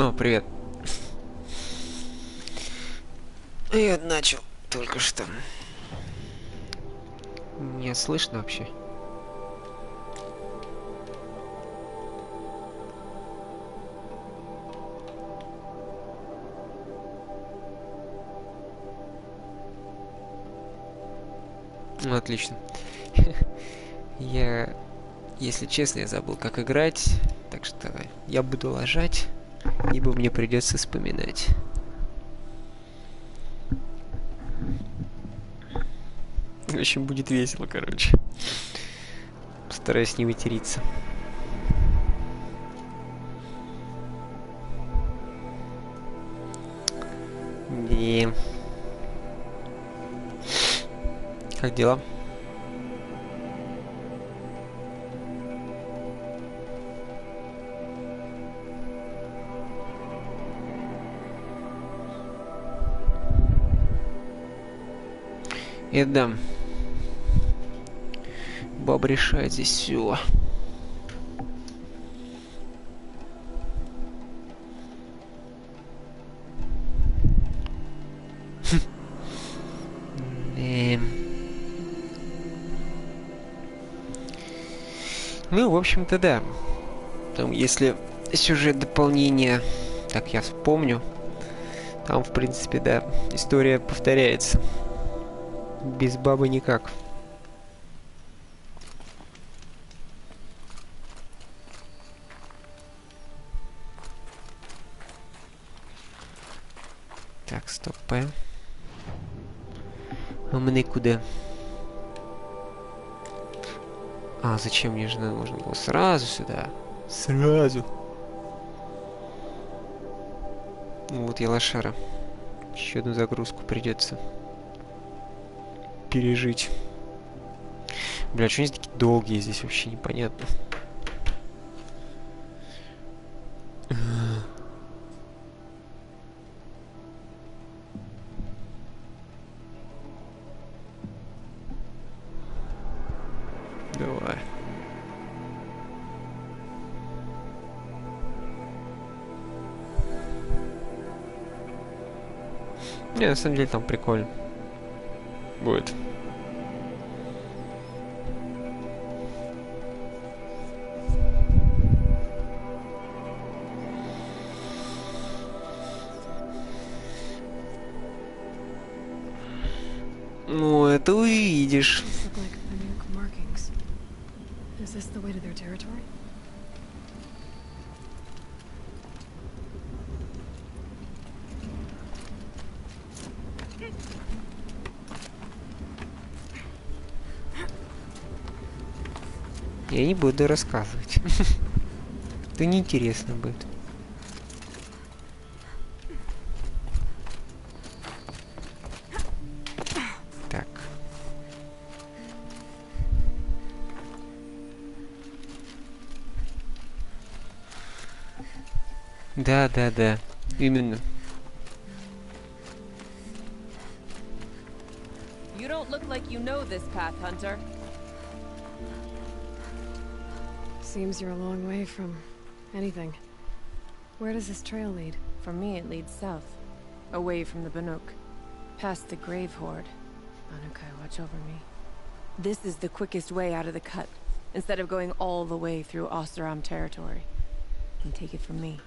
О, привет. Я начал только что. Меня слышно вообще? Ну, отлично. Я, если честно, я забыл, как играть, так что я буду ложать, ибо мне придется вспоминать. В общем, будет весело, короче. Постараюсь не материться. И... Как дела? И да. Баба решает здесь все. Ну, в общем-то, да. Там, если сюжет дополнения, так я вспомню, там, в принципе, да, история повторяется. Без бабы никак. Так, стоп. А мне куда? А, зачем мне же нужно было сразу сюда? Сразу. Вот я лошара. Еще одну загрузку придется пережить. Бля, что они такие долгие здесь, вообще непонятно. Давай. Не, на самом деле там прикольно будет. Ну, это увидишь. Я не буду рассказывать. Это неинтересно будет. Так. Да. Именно. You don't look like you know this path, Hunter. Seems you're a long way from anything. Where does this trail lead? For me, it leads south, away from the Banuk, past the Grave Horde. Banuk, watch over me. This is the quickest way out of the cut, instead of going all the way through Oseram territory. And take it from me,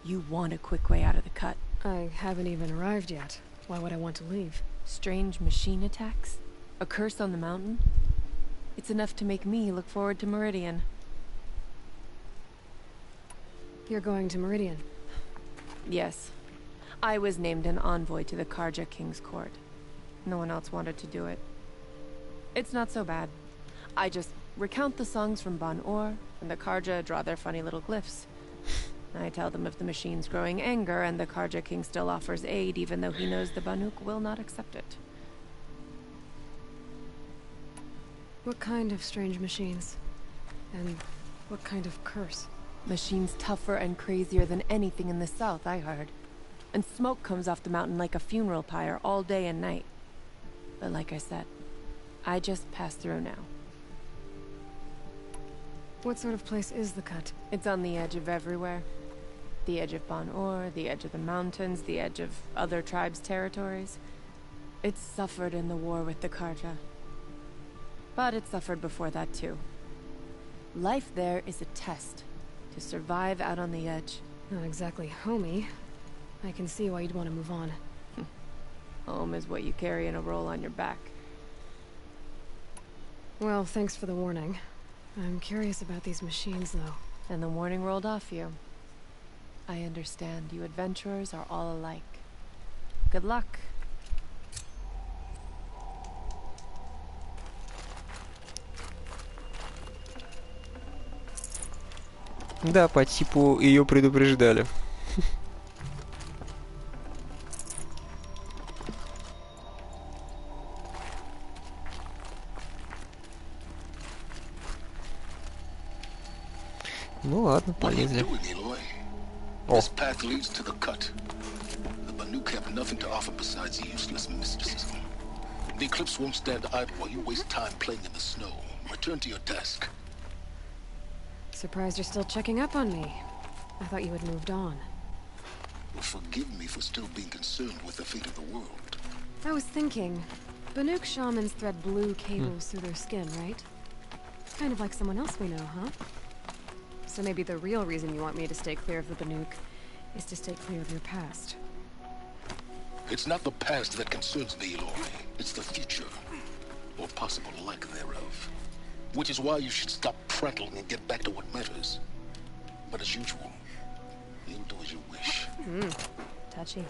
you want a quick way out of the cut. I haven't even arrived yet. Why would I want to leave? Strange machine attacks? A curse on the mountain? It's enough to make me look forward to Meridian. You're going to Meridian? Yes. I was named an envoy to the Karja King's court. No one else wanted to do it. It's not so bad. I just recount the songs from Banur, and the Karja draw their funny little glyphs. I tell them of the machine's growing anger, and the Karja King still offers aid, even though he knows the Banuk will not accept it. What kind of strange machines? And what kind of curse? Machines tougher and crazier than anything in the south, I heard. And smoke comes off the mountain like a funeral pyre all day and night. But like I said, I just passed through now. What sort of place is the cut? It's on the edge of everywhere. The edge of Banur, the edge of the mountains, the edge of other tribes' territories. It suffered in the war with the Karja. But it suffered before that too. Life there is a test to survive out on the edge. Not exactly homey. I can see why you'd want to move on. Home is what you carry in a roll on your back. Well, thanks for the warning. I'm curious about these machines, though. And the warning rolled off you. I understand. You adventurers are all alike. Good luck. Да, по типу ее предупреждали. Ну ладно, полезли. This path leads to the cut. The Banuk have nothing to offer besides useless mysticism. The Eclipse won't stand idle while you waste time playing in the snow. Return to your desk. Surprised you're still checking up on me. I thought you had moved on. Forgive me for still being concerned with the fate of the world. I was thinking, Banuk shamans thread blue cables through their skin, right? Kind of like someone else we know, huh? So maybe the real reason you want me to stay clear of the Banuk is to stay clear of your past. It's not the past that concerns me, Eloy. It's the future. Or possible lack thereof. Which is why you should stop prattling and get back to what matters. But as usual, you'll do as you wish. Touchy.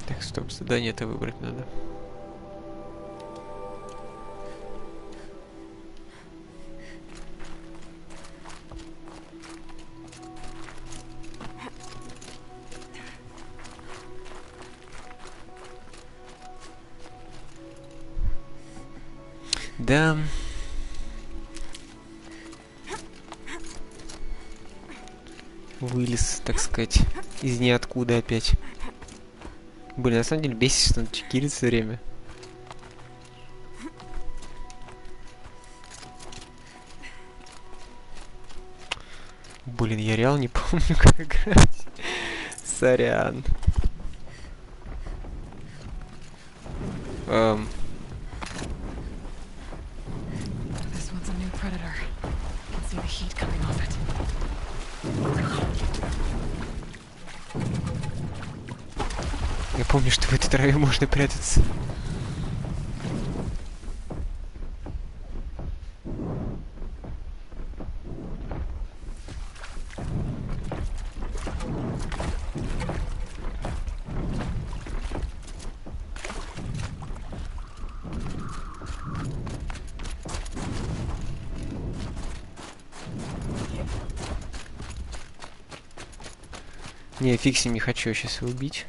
Так, стоп, задание-то выбрать надо. Да. Вылез, так сказать, из ниоткуда опять. Блин, на самом деле бесит, что он чекирит все время. Блин, я реально не помню, как играть. Сорян. This one's a new predator. I can see the heat coming off it. Я помню, что в этой траве можно прятаться. Не, фиг с ним, не хочу сейчас его убить.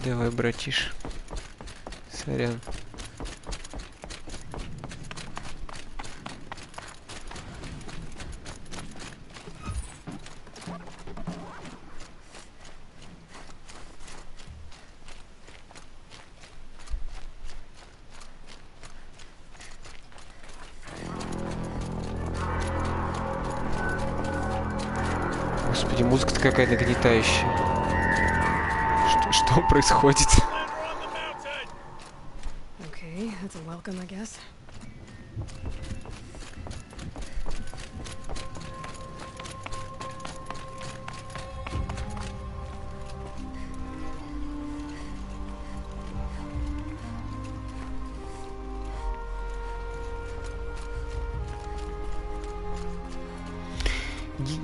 Давай, братиш. Сорян. Господи, музыка-то какая нагнетающая. Что происходит? Okay, that's a welcome, I guess.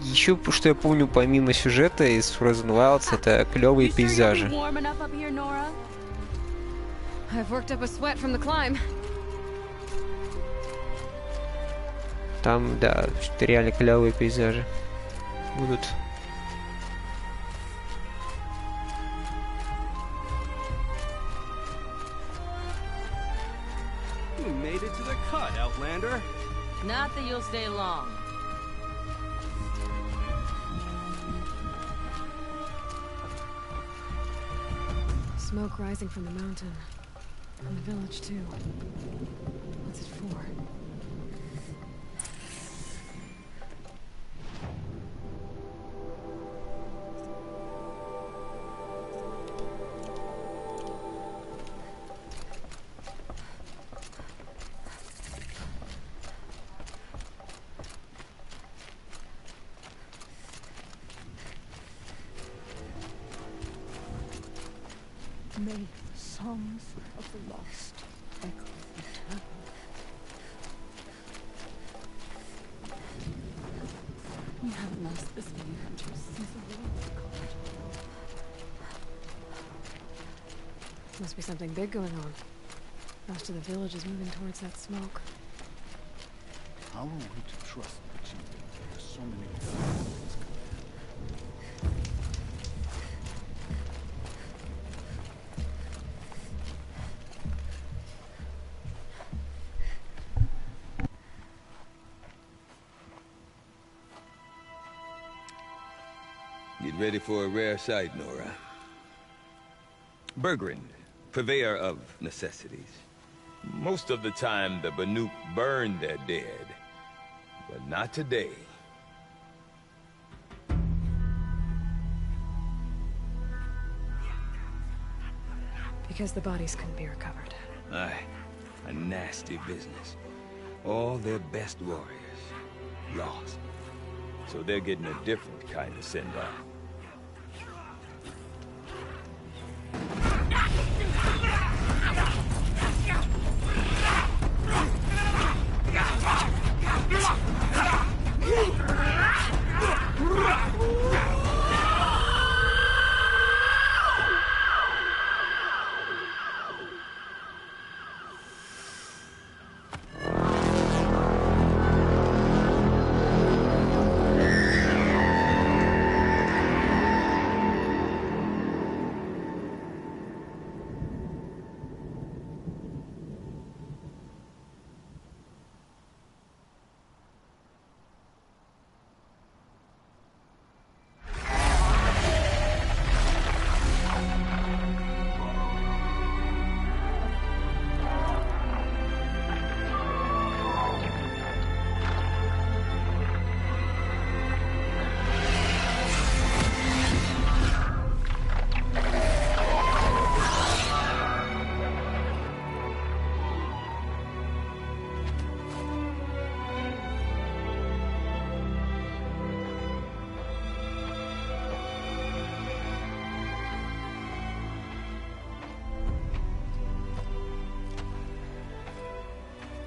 Еще, что я помню, помимо сюжета из Frozen Wilds, это клевые пейзажи. I've worked up a sweat from the climb. Там, да, что реально клевые пейзажи будут. You made it to the cut, Outlander. Not that you'll stay long. Smoke rising from the mountain. And the village, too. What's it for? May the songs of the lost echo eternal. We have lost as many hunters since the war was called. Must be something big going on. Most of the village is moving towards that smoke. How are we to trust the chief? There's so many. Get ready for a rare sight, Nora. Bergrand, purveyor of necessities. Most of the time, the Banuk burn their dead. But not today. Because the bodies couldn't be recovered. Aye, a nasty business. All their best warriors lost. So they're getting a different kind of send-off.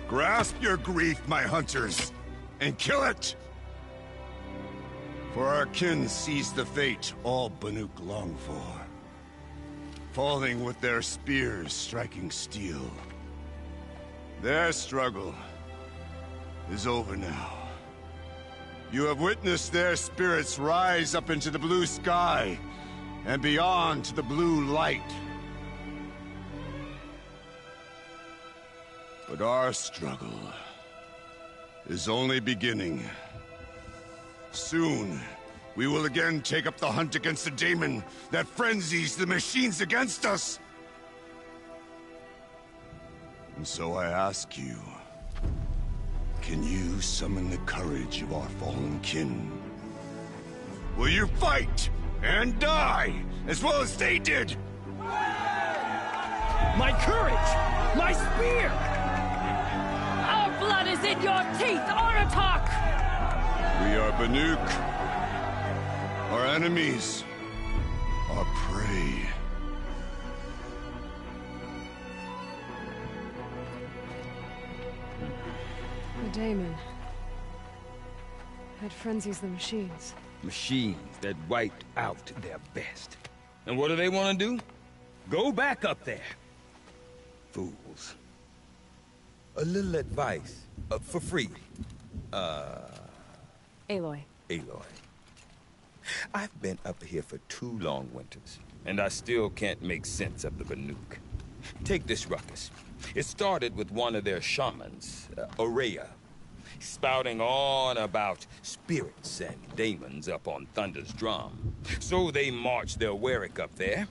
Grasp your grief, my hunters, and kill it! For our kin sees the fate all Banuk long for. Falling with their spears striking steel. Their struggle is over now. You have witnessed their spirits rise up into the blue sky, and beyond to the blue light. But our struggle is only beginning. Soon, we will again take up the hunt against the daemon that frenzies the machines against us. And so I ask you, can you summon the courage of our fallen kin? Will you fight and die as well as they did? My courage! My spear! Our blood is in your teeth, Oratok! We are Banuk. Our enemies are prey. The daemon. It frenzies the machines. Machines that wiped out their best. And what do they want to do? Go back up there. Fools. A little advice, for free. Aloy. Aloy. I've been up here for 2 long winters, and I still can't make sense of the Banuk. Take this ruckus. It started with one of their shamans, Aurea, spouting on about spirits and daemons up on Thunder's drum. So they march their Warwick up there,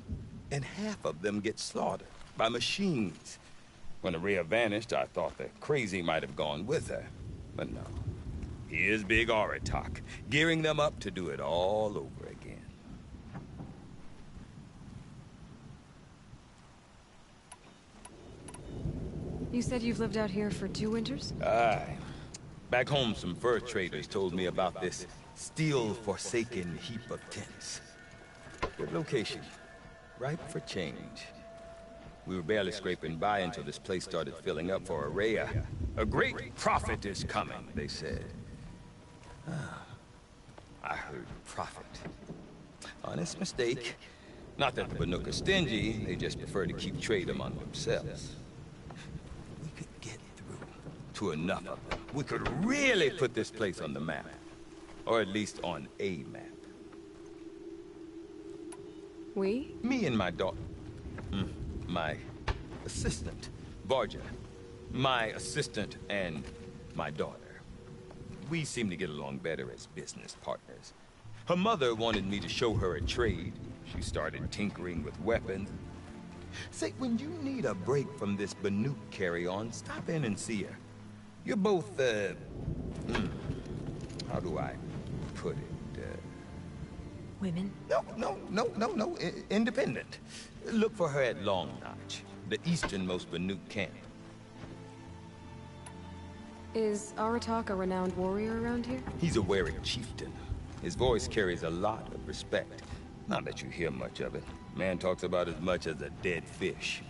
and half of them get slaughtered by machines. When Aurea vanished, I thought the crazy might have gone with her, but no. Here's Big Oratok, gearing them up to do it all over again. You said you've lived out here for 2 winters? Aye. Back home, some fur traders told me about this steel-forsaken heap of tents. Good location. Ripe for change. We were barely scraping by until this place started filling up for Araya. A great prophet is coming, they said. I heard prophet. Honest mistake. Not that the Banuk are stingy, they just prefer to keep trade among themselves. We could get through to enough of them. We could really put this place on the map. Or at least on a map. We? Me and my daughter. My assistant, Barja. My assistant and my daughter. We seem to get along better as business partners. Her mother wanted me to show her a trade. She started tinkering with weapons. Say, when you need a break from this Banuk carry-on, stop in and see her. You're both, how do I put it? Women? No. Independent. Look for her at Long Notch, the easternmost Banuk camp. Is Aratak a renowned warrior around here? He's a Werik chieftain. His voice carries a lot of respect. Not that you hear much of it. Man talks about as much as a dead fish.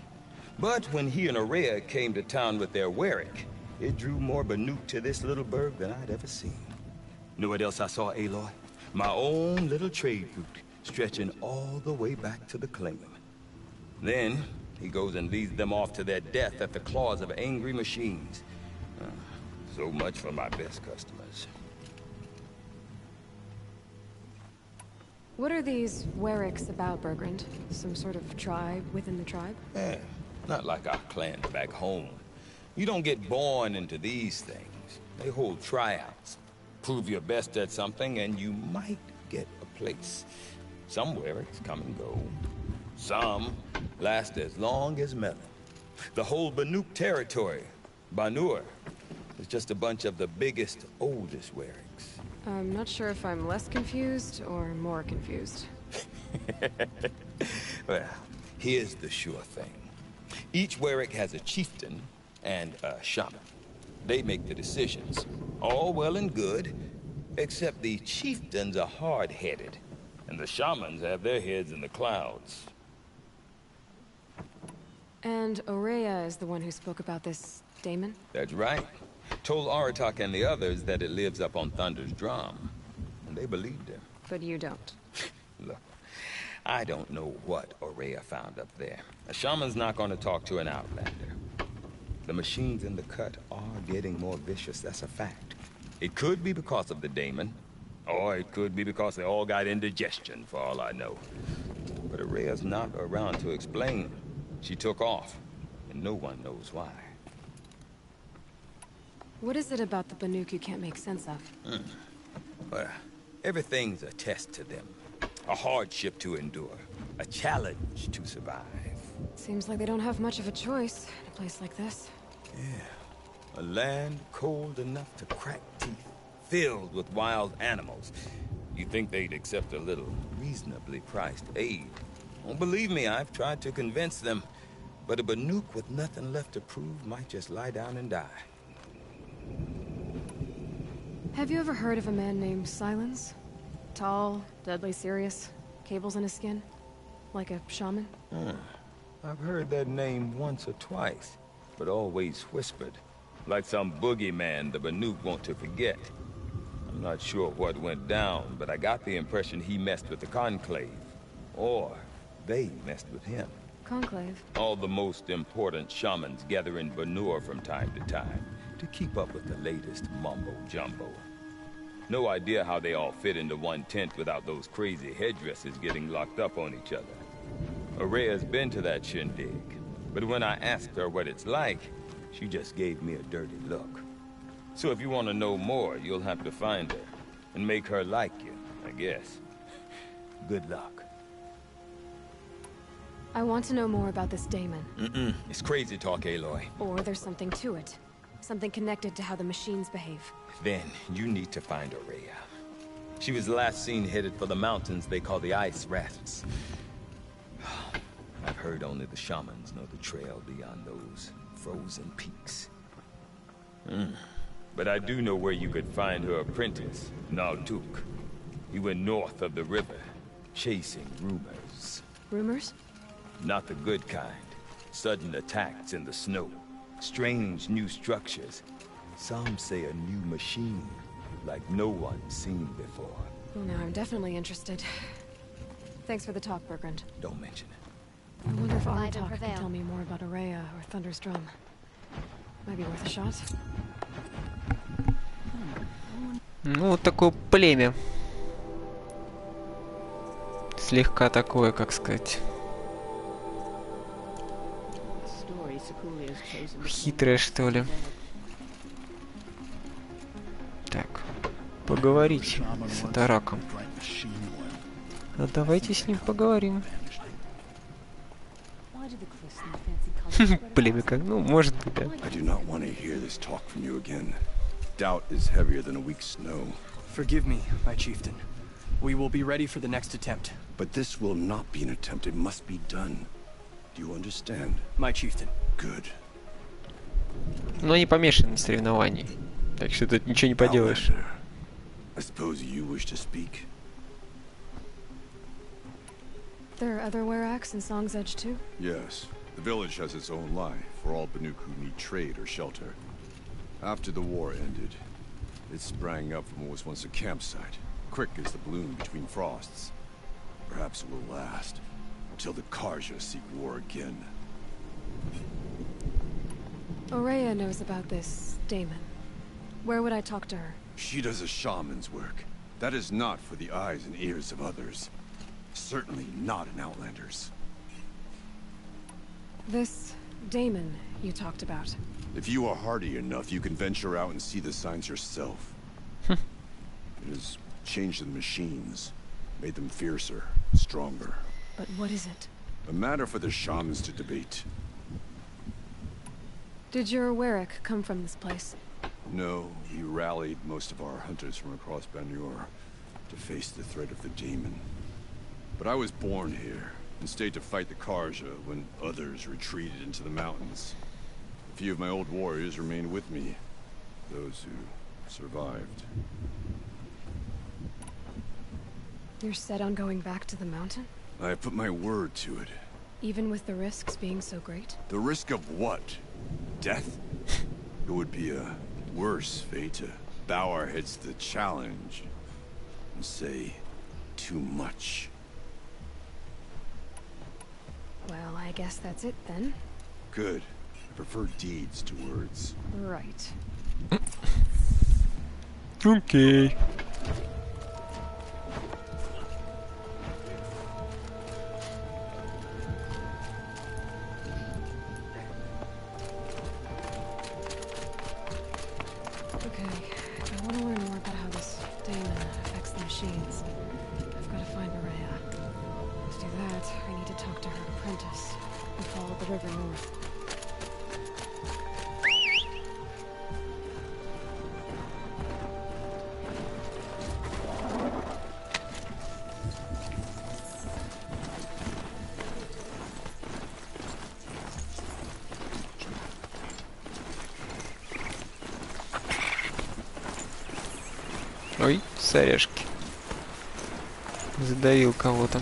But when he and Araya came to town with their Werik, it drew more Banuk to this little burg than I'd ever seen. Know what else I saw, Aloy? My own little trade route, stretching all the way back to the claim. Then, he goes and leads them off to their death at the claws of angry machines. So much for my best customers. What are these Weriks about, Bergrand? Some sort of tribe within the tribe? Not like our clans back home. You don't get born into these things. They hold tryouts. Prove your best at something and you might get a place. Some Weriks come and go. Some last as long as Melon. The whole Banuk territory, Banur, is just a bunch of the biggest, oldest Weriks. I'm not sure if I'm less confused or more confused. Well, here's the sure thing. Each Werik has a chieftain and a shaman. They make the decisions. All well and good, except the chieftains are hard-headed, and the shamans have their heads in the clouds. And Araya is the one who spoke about this daemon? That's right. Told Aratak and the others that it lives up on Thunder's drum, and they believed him. But you don't. Look, I don't know what Araya found up there. A shaman's not going to talk to an outlander. The machines in the cut are getting more vicious, that's a fact. It could be because of the daemon, or it could be because they all got indigestion, for all I know. But Araya's not around to explain. She took off, and no one knows why. What is it about the Banuk you can't make sense of? Well, everything's a test to them. A hardship to endure. A challenge to survive. Seems like they don't have much of a choice in a place like this. Yeah. A land cold enough to crack teeth. Filled with wild animals. You'd think they'd accept a little reasonably priced aid. Don't believe me, I've tried to convince them. But a Banuk with nothing left to prove might just lie down and die. Have you ever heard of a man named Silence? Tall, deadly serious, cables in his skin? Like a shaman? I've heard that name once or twice, but always whispered. Like some boogeyman the Banuk want to forget. I'm not sure what went down, but I got the impression he messed with the Conclave. Or they messed with him. Conclave? All the most important shamans gather in Banur from time to time to keep up with the latest mumbo-jumbo. No idea how they all fit into one tent without those crazy headdresses getting locked up on each other. Araya's been to that shindig, but when I asked her what it's like, she just gave me a dirty look. So if you want to know more, you'll have to find her and make her like you, I guess. Good luck. I want to know more about this daemon. It's crazy talk, Aloy. Or there's something to it. Something connected to how the machines behave. Then you need to find Araya. She was last seen headed for the mountains they call the Ice Rafts. I've heard only the shamans know the trail beyond those frozen peaks. But I do know where you could find her apprentice, Nalduk. He went north of the river, chasing rumors. Rumors? Not the good kind. Sudden attacks in the snow. Strange new structures. Some say a new machine, like no one's seen before. Well, now I'm definitely interested. Thanks for the talk, Bergrand. Don't mention it. I wonder if Armitage can tell me more about Araya or Thunder's drum. Might be worth a shot. Ну, вот такое племя. Слегка такое, как сказать, хитрое, что ли. Так, поговорить с Атараком. А давайте с ним поговорим. Племя как, ну, может быть, да. I do not want to hear this talk from you again. Doubt is heavier than a week's snow. Forgive me, my chieftain. We will be ready for the next attempt. But this will not be an attempt. It must be done. Do you understand? My chieftain. Good. Но они помешаны на соревновании. Так что тут ничего не поделаешь. I suppose you wish to speak? There are other Weraks in Song's Edge too? Yes. The village has its own life for all Banuk who need trade or shelter. After the war ended, it sprang up from what was once a campsite, quick as the bloom between frosts. Perhaps it will last until the Karja seek war again. Araya knows about this Damon. Where would I talk to her? She does a shaman's work. That is not for the eyes and ears of others. Certainly not an Outlander's. This Damon you talked about. If you are hardy enough, you can venture out and see the signs yourself. It has changed the machines, made them fiercer, stronger. But what is it? A matter for the shamans to debate. Did your Werak come from this place? No, we rallied most of our hunters from across Banur to face the threat of the demon. But I was born here and stayed to fight the Karja when others retreated into the mountains. A few of my old warriors remained with me, those who survived. You're set on going back to the mountain? I have put my word to it. Even with the risks being so great? The risk of what? Death? It would be a worse fate to bow our heads to the challenge and say too much. Well, I guess that's it then. Good. I prefer deeds to words. Right. Okay. Okay, I want to learn more about how this Damon affects the machines. I've got to find Araya. To do that, I need to talk to her apprentice and follow the river north. Ой, соряшки. Задавил кого-то.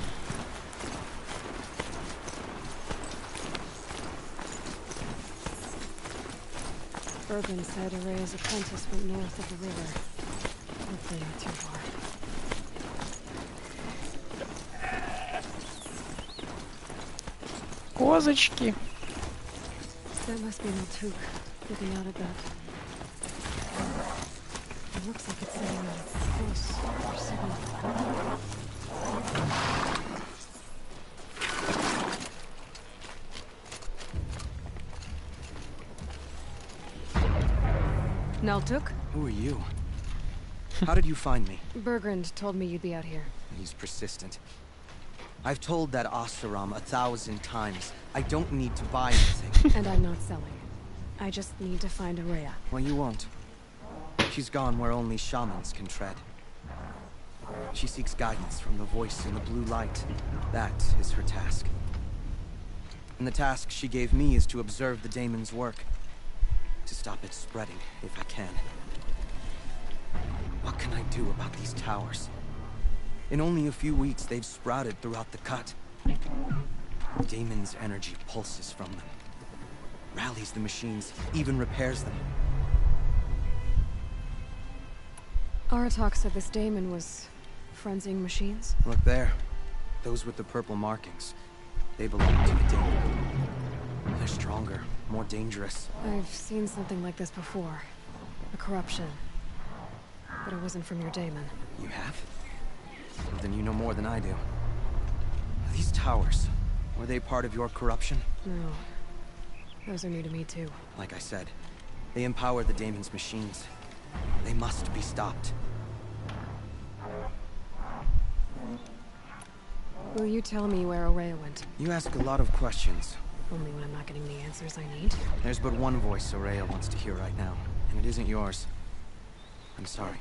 Bergman said Araya's apprentice went north of the river. Hopefully not too far. Козочки. That must be Maltuk, looking out at that. It looks like it's sitting at its course or signal. Naltuk? Who are you? How did you find me? Bergrand told me you'd be out here. He's persistent. I've told that Oseram 1,000 times. I don't need to buy anything. And I'm not selling. I just need to find Araya. Well, you won't. She's gone where only shamans can tread. She seeks guidance from the voice in the blue light. That is her task. And the task she gave me is to observe the daemon's work. To stop it spreading, if I can. What can I do about these towers? In only a few weeks, they've sprouted throughout the cut. The daemon's energy pulses from them, rallies the machines, even repairs them. Aratak said this daemon was frenzying machines. Look there. Those with the purple markings. They belong to the daemon. They're stronger, more dangerous. I've seen something like this before. A corruption. But it wasn't from your daemon. You have? Well, then you know more than I do. These towers, were they part of your corruption? No. Those are new to me too. Like I said, they empower the daemon's machines. They must be stopped. Will you tell me where Aurea went? You ask a lot of questions. Only when I'm not getting the answers I need. There's but one voice Aurea wants to hear right now, and it isn't yours. I'm sorry.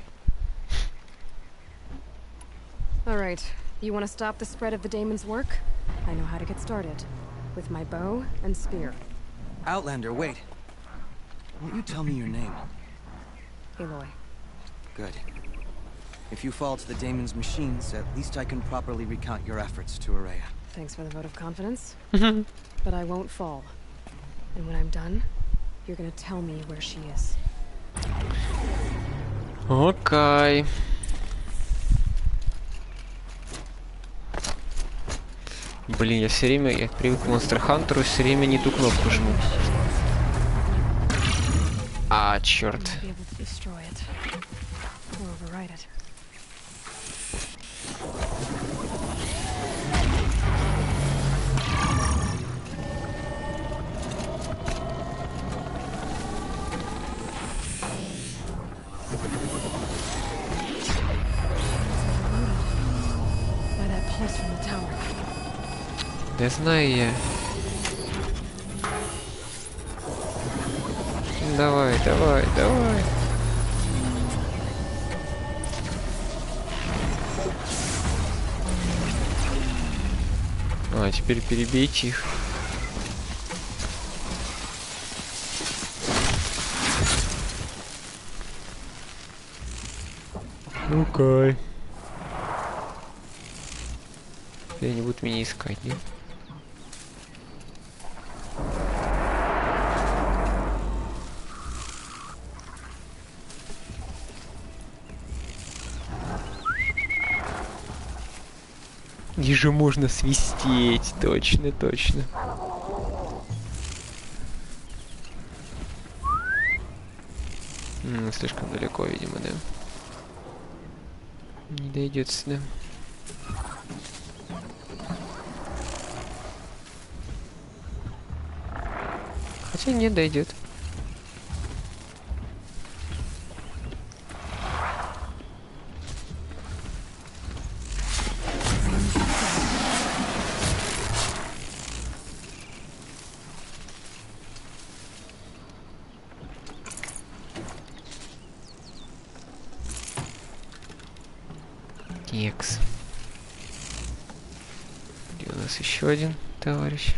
Alright, you want to stop the spread of the daemon's work? I know how to get started. With my bow and spear. Outlander, wait. Won't you tell me your name? Aloy. Good. If you fall to the daemon's machines, at least I can properly recount your efforts to Aurea. Thanks for the vote of confidence. But I won't fall. And when I'm done, you're gonna tell me where she is. Окей. Блин, я все время, я привык к Монстр Хантеру, все время не ту кнопку жму. А, черт. Да знаю я. Давай, давай, давай. А, теперь перебейте их. Окей. Теперь они будут меня искать, нет? Где же можно свистеть? Точно, точно. Слишком далеко, видимо, да? Не дойдет сюда. Хотя не дойдет. Текс. Где у нас еще один товарищ?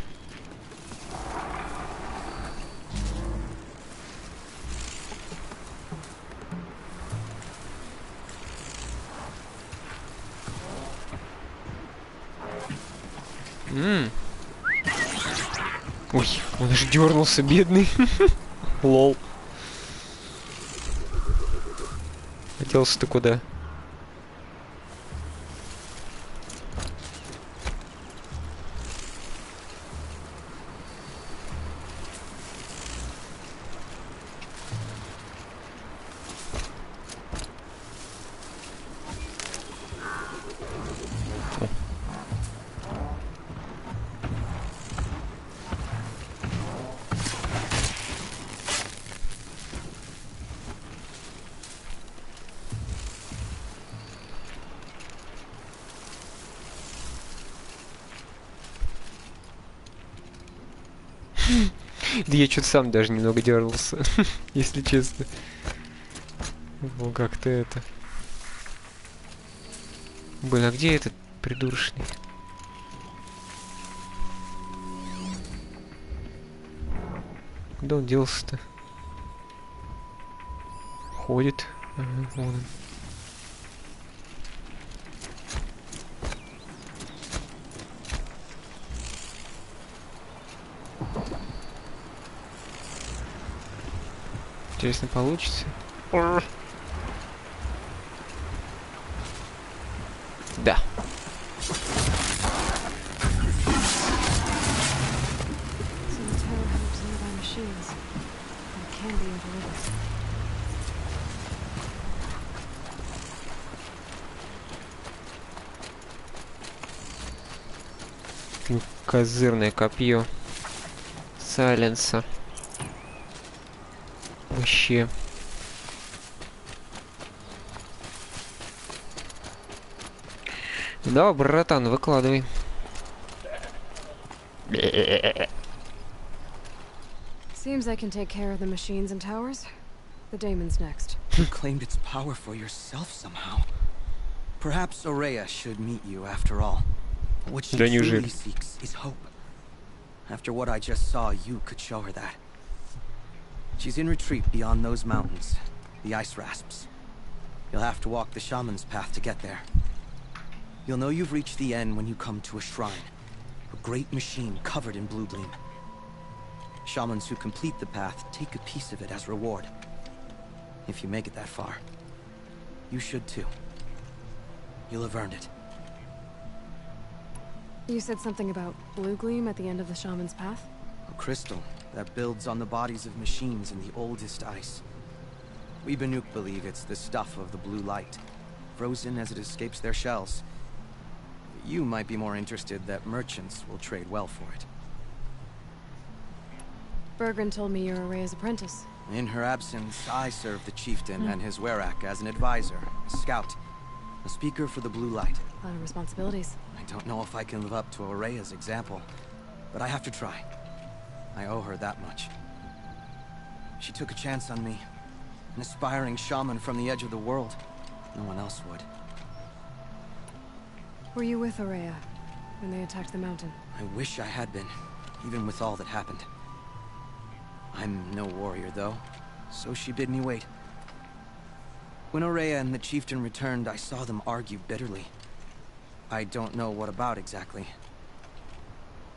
Ой, он аж дернулся, бедный. Лол. Хотелся-то куда? Да я что-то сам даже немного дернулся, если честно. Ну как-то это. Блин, а где этот придурочный? Куда он делся-то? Ходит. Ага, вон он. Интересно, получится? Да. Козырное копье Сайленса. Вообще. Да, братан, выкладывай. Seems I can take care of the machines and towers. The daemon's next. You claimed its power for yourself somehow. Perhaps Aurea should meet you after all. What she truly seeks is hope. After what I just saw, you could show her that. She's in retreat beyond those mountains, the ice rasps. You'll have to walk the shaman's path to get there. You'll know you've reached the end when you come to a shrine. A great machine covered in blue gleam. Shamans who complete the path take a piece of it as reward. If you make it that far, you should too. You'll have earned it. You said something about blue gleam at the end of the shaman's path? A crystal that builds on the bodies of machines in the oldest ice. We Banuk believe it's the stuff of the blue light, frozen as it escapes their shells. You might be more interested that merchants will trade well for it. Bergren told me you're Aurea's apprentice. In her absence, I served the chieftain and his werak as an advisor, a scout, a speaker for the blue light. A lot of responsibilities. I don't know if I can live up to Aurea's example, but I have to try. I owe her that much. She took a chance on me, an aspiring shaman from the edge of the world. No one else would. Were you with Aurea when they attacked the mountain? I wish I had been, even with all that happened. I'm no warrior, though, so she bid me wait. When Aurea and the chieftain returned, I saw them argue bitterly. I don't know what about exactly.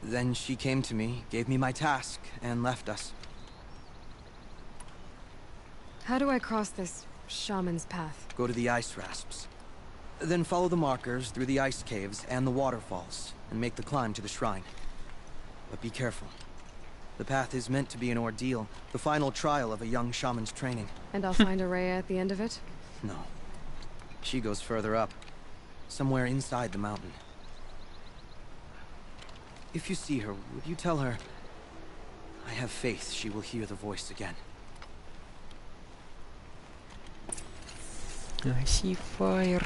Then she came to me, gave me my task, and left us. How do I cross this shaman's path? Go to the ice rasps. Then follow the markers through the ice caves and the waterfalls, and make the climb to the shrine. But be careful. The path is meant to be an ordeal, the final trial of a young shaman's training. And I'll find Aurea at the end of it? No. She goes further up, somewhere inside the mountain. If you see her, would you tell her, I have faith she will hear the voice again. I see fire.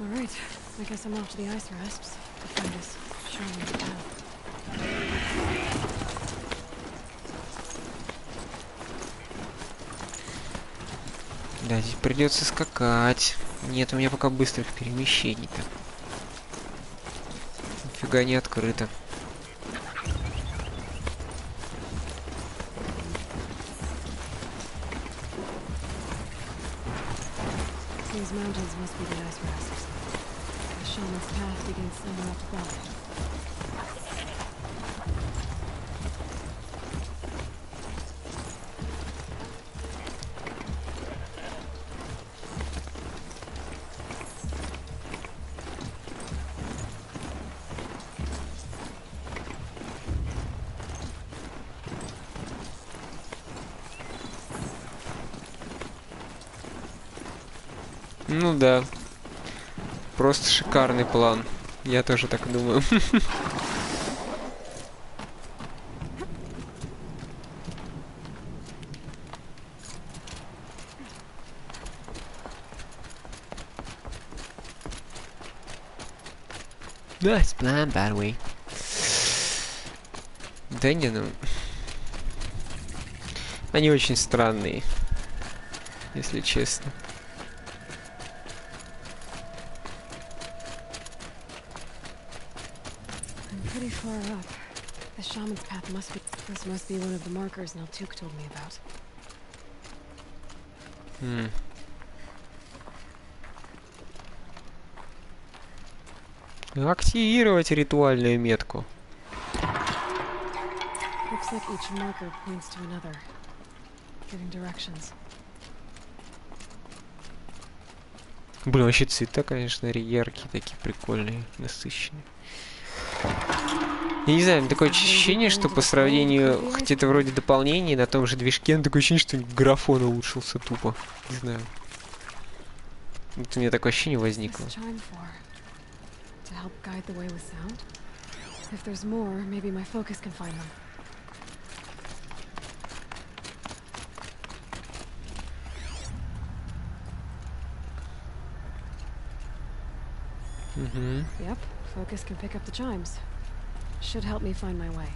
Alright, I guess I'm off to the ice rasps to find this shaman's path. Да, здесь придется скакать. Нет у меня пока быстрых перемещений-то. Нифига не открыто. These mountains must be the ice rasps. The shaman's path begins somewhere up above. Ну да. Просто шикарный план. Я тоже так думаю. Nice plan, by the way. Да не, ну... Они очень странные, если честно. Far up. The shaman's path must be... This must be one of the markers Naltuk told me about. Активировать ритуальную метку. Looks like each marker points to another. giving directions. Блин, вообще цвета, конечно, яркие, такие прикольные, насыщенные. Я не знаю, такое ощущение, что по сравнению, хоть это вроде дополнение на том же движке, но такое ощущение, что графон улучшился тупо. Не знаю. Вот у меня такое ощущение возникло. Yep, focus can pick up the chimes. Should help me find my way.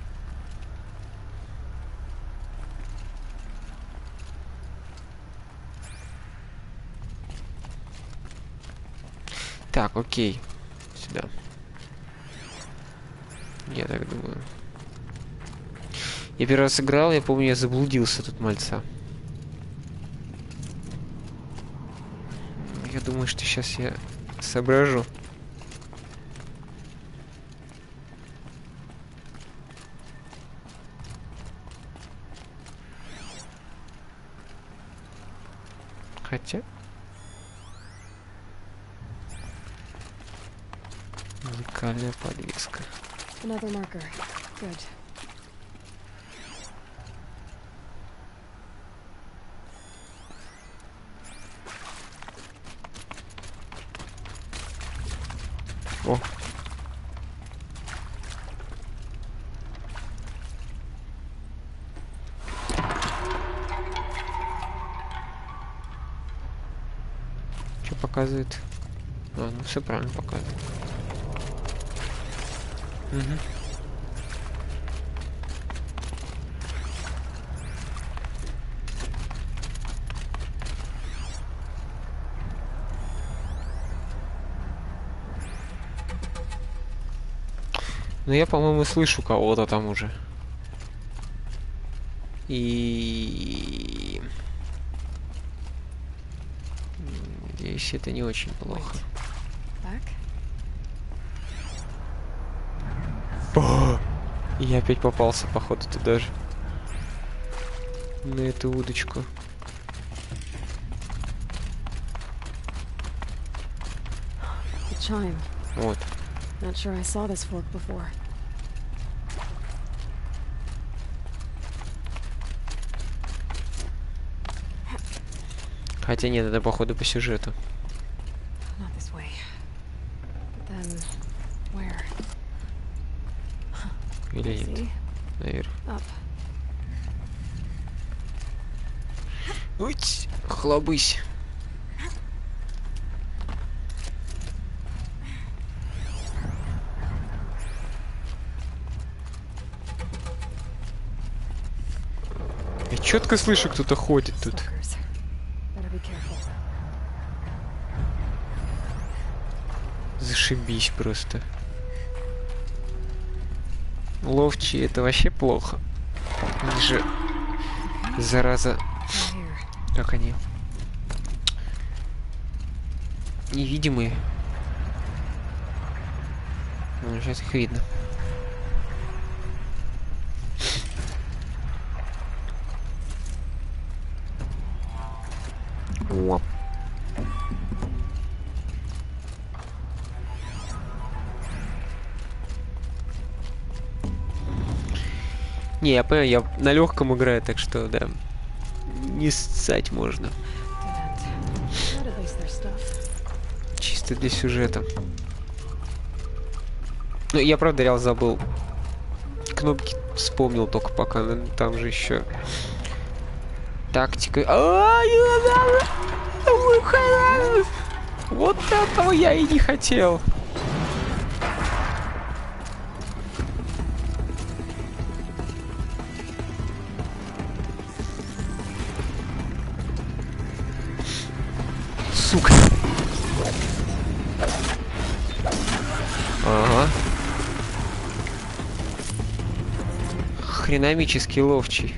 Так, окей. Сюда. Я так думаю. Я первый раз играл, я помню, я заблудился тут мальца. Я думаю, что сейчас я соображу. Хотя... Уникальная подвеска. Another marker. Good. О. Что показывает? А, ну все правильно показывает. Угу. Ну я, по-моему, слышу кого-то там уже. И... Надеюсь, это не очень плохо. О! Я опять попался, походу, туда же. На эту удочку. Вот. Not sure I saw this fork before. Хотя нет, это походу по сюжету. Not this way. But then where? Или нет? Наверх. Уть, хлобысь. Я четко слышу, кто-то ходит тут. Зашибись просто. Ловчие, это вообще плохо. Они же, зараза, как они, невидимые. Ну, сейчас их видно. О. Не, я понимаю, я на легком играю, так что, да, не ссать можно. Чисто для сюжета. Ну, я, правда, реально забыл. Кнопки вспомнил только пока, но там же еще тактика. Вот этого я и не хотел. Сука. Ага. Хреномический ловчий.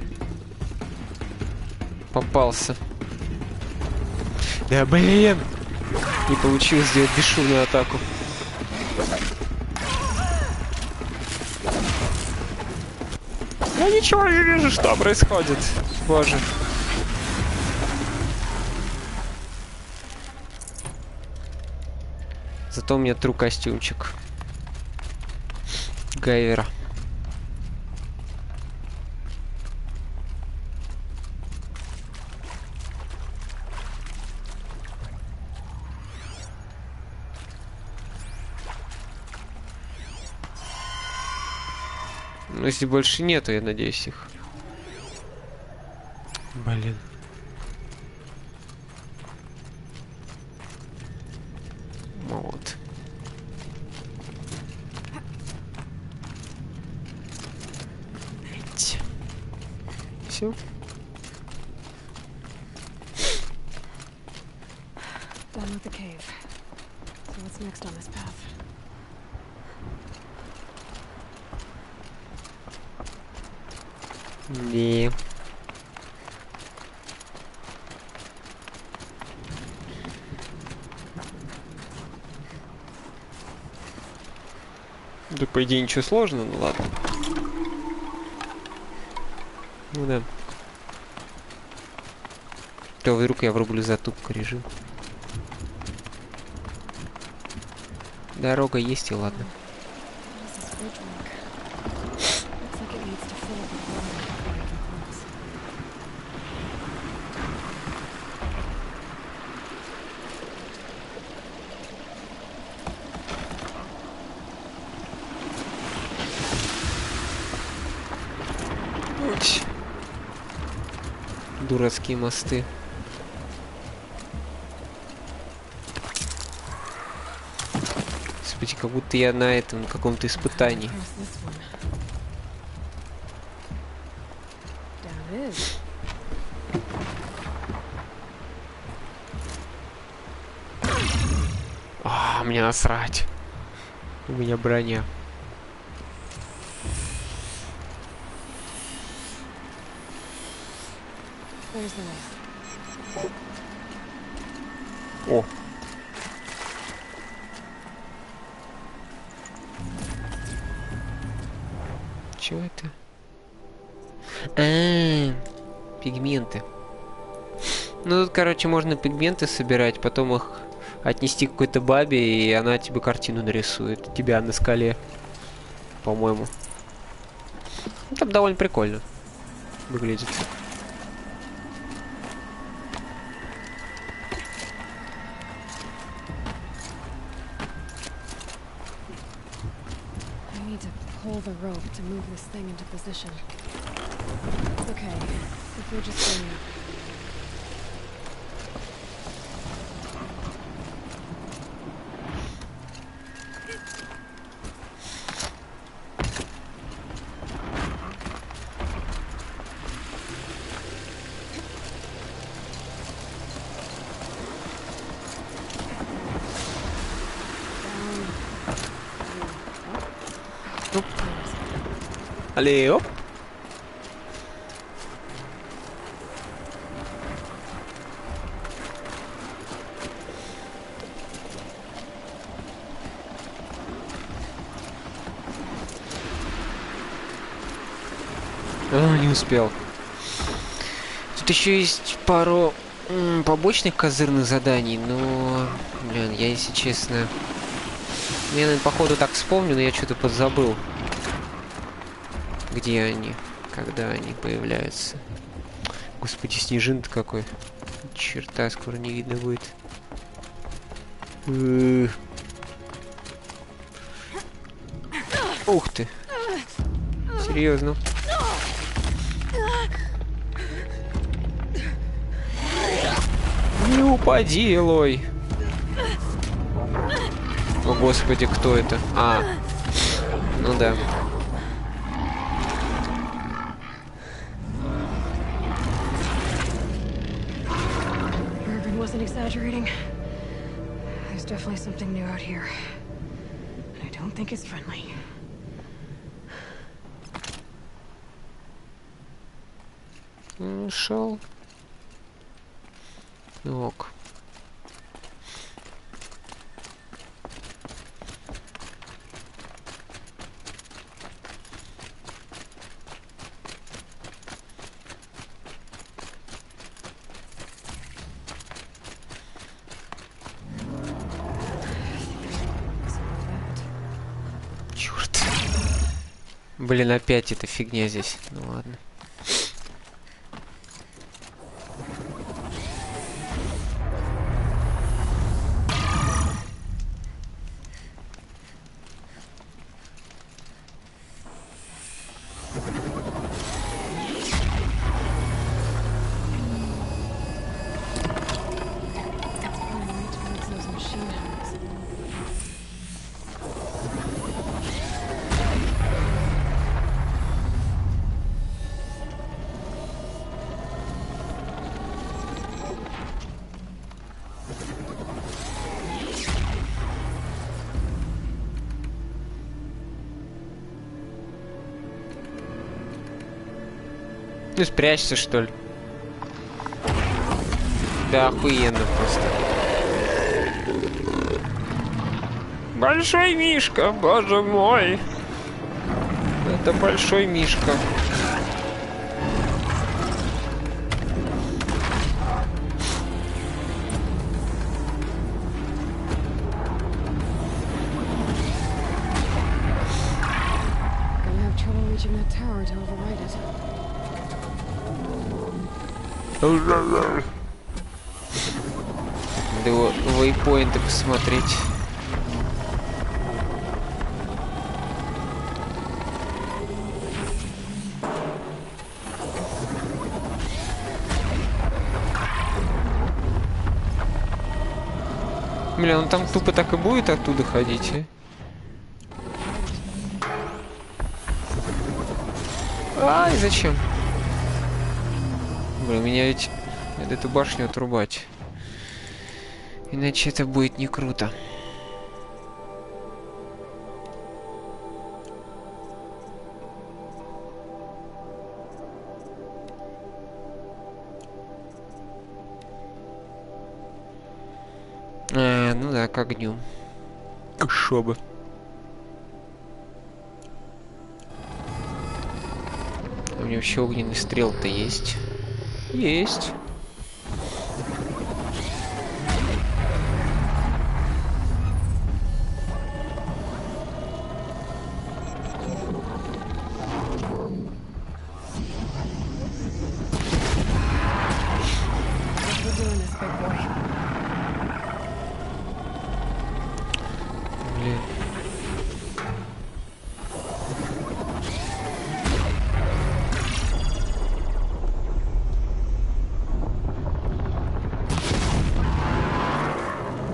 Попался. Да блин! Не получилось сделать бесшумную атаку. Я ничего не вижу, что происходит. Боже. Зато у меня true костюмчик Гайвера. Ну, если больше нету, я надеюсь, их. Блин. Вот. Все. Done with the cave. So what's next on this path? Не. Да, по идее, ничего сложного, ну ладно. Ну да. То вдруг я врублю затупку режим. Дорога есть и ладно. Дурацкие мосты. Господи, как будто я на этом каком-то испытании. А, мне насрать. У меня броня. О. Чего это? Пигменты. Ну тут, короче, можно пигменты собирать, потом их отнести к какой-то бабе, и она тебе картину нарисует. Тебя на скале. По-моему. Ну, там довольно прикольно выглядит. Pull the rope to move this thing into position. Okay, if we're just going... Allez, hop. Не успел. Тут еще есть пару побочных козырных заданий, но, блин, я, если честно, я, наверное, походу так вспомню, но я что-то подзабыл. Где они? Когда они появляются? Господи, снежин-то какой. Черта, скоро не видно будет. Ух ты. Серьезно. Не упади, Элой. О, господи, кто это? А. Ну да. Exaggerating. There's definitely something new out here. And I don't think it's friendly. Шел. Ок. Блин, опять эта фигня здесь. Ну ладно. Ну спрячься, что ли. Да охуенно просто. Большой мишка, боже мой. Это большой мишка. Надо его вейпоинты посмотреть. Бля, он там тупо так и будет оттуда ходить, а? Ай, зачем? Блин, меня ведь надо эту башню отрубать. Иначе это будет не круто. Ну да, к огню. Шо бы. У меня вообще огненный стрел-то есть. Есть. Блин.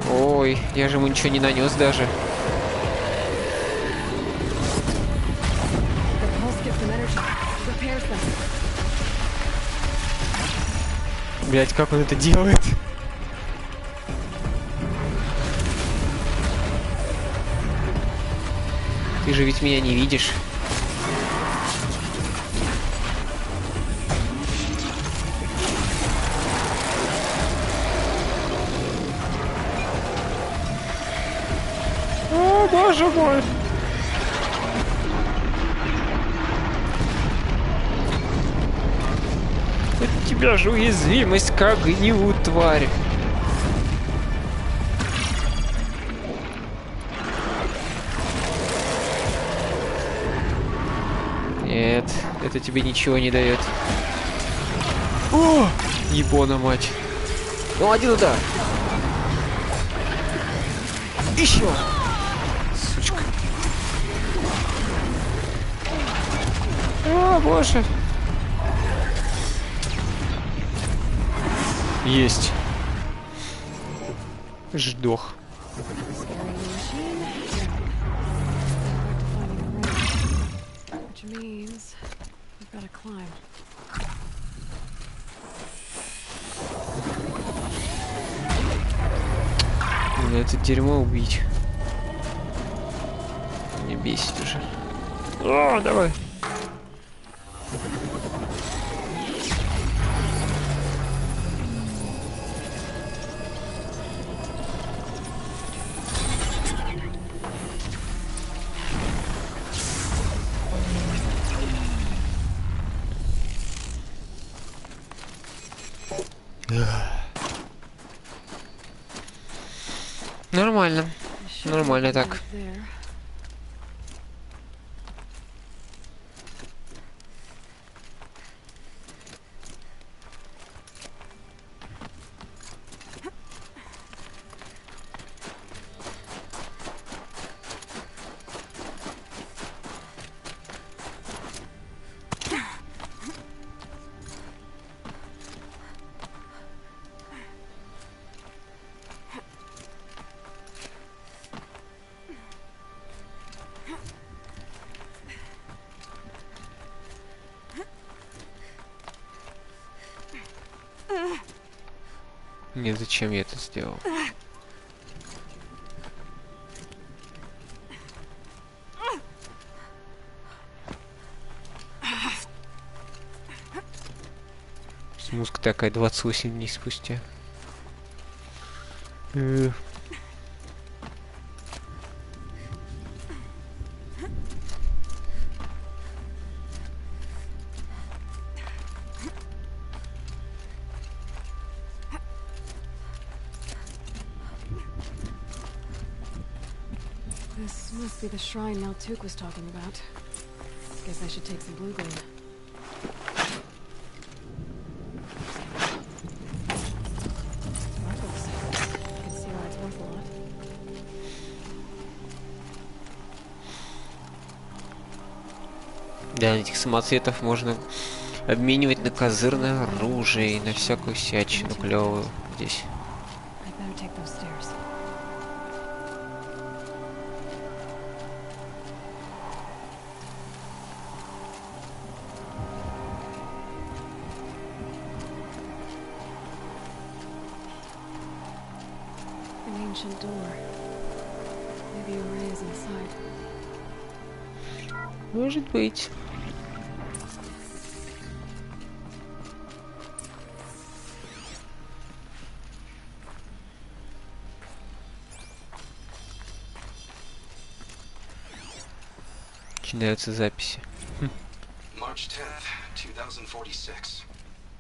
Ой, я же ему ничего не нанес даже. Блять, как он это делает? Ты же ведь меня не видишь. О, боже мой! У тебя же уязвимость к огню, тварь. Нет, это тебе ничего не дает. О, ебона мать. Ну, один удар. Еще. Сучка. О, боже. Есть. Ждох. Надо это дерьмо убить. Меня бесит уже. О, давай. Нормально. Нормально так. Нет, зачем я это сделал? Музыка такая 28 дней спустя. This must be the shrine Maltuk was talking about. Guess I should take some blue green. Sparkles. I can see why it's worth a lot. Да, этих самоцветов можно обменивать на козырное оружие и на всякую всячину клевую здесь. I better take those stairs. An ancient door. Maybe Ray is inside. Может быть. Начинаются записи. March 10th, 2046.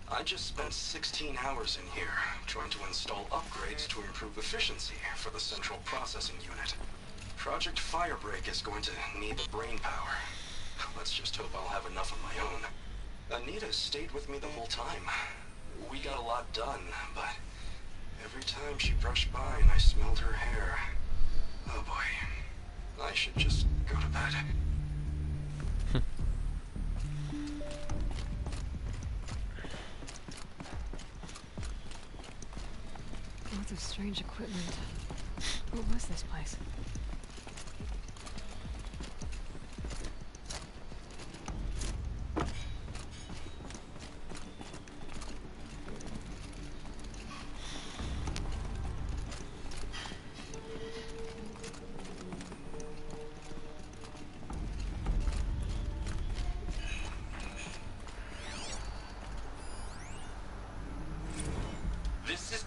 I just spent 16 hours in here trying to install upgrades to improve efficiency for the central processing unit. Project Firebreak is going to need the brain power. Let's just hope I'll have enough of my own. Anita stayed with me the whole time. We got a lot done, but every time she brushed by and I smelled her hair, oh boy, I should just go to bed. Lots of strange equipment. What was this place?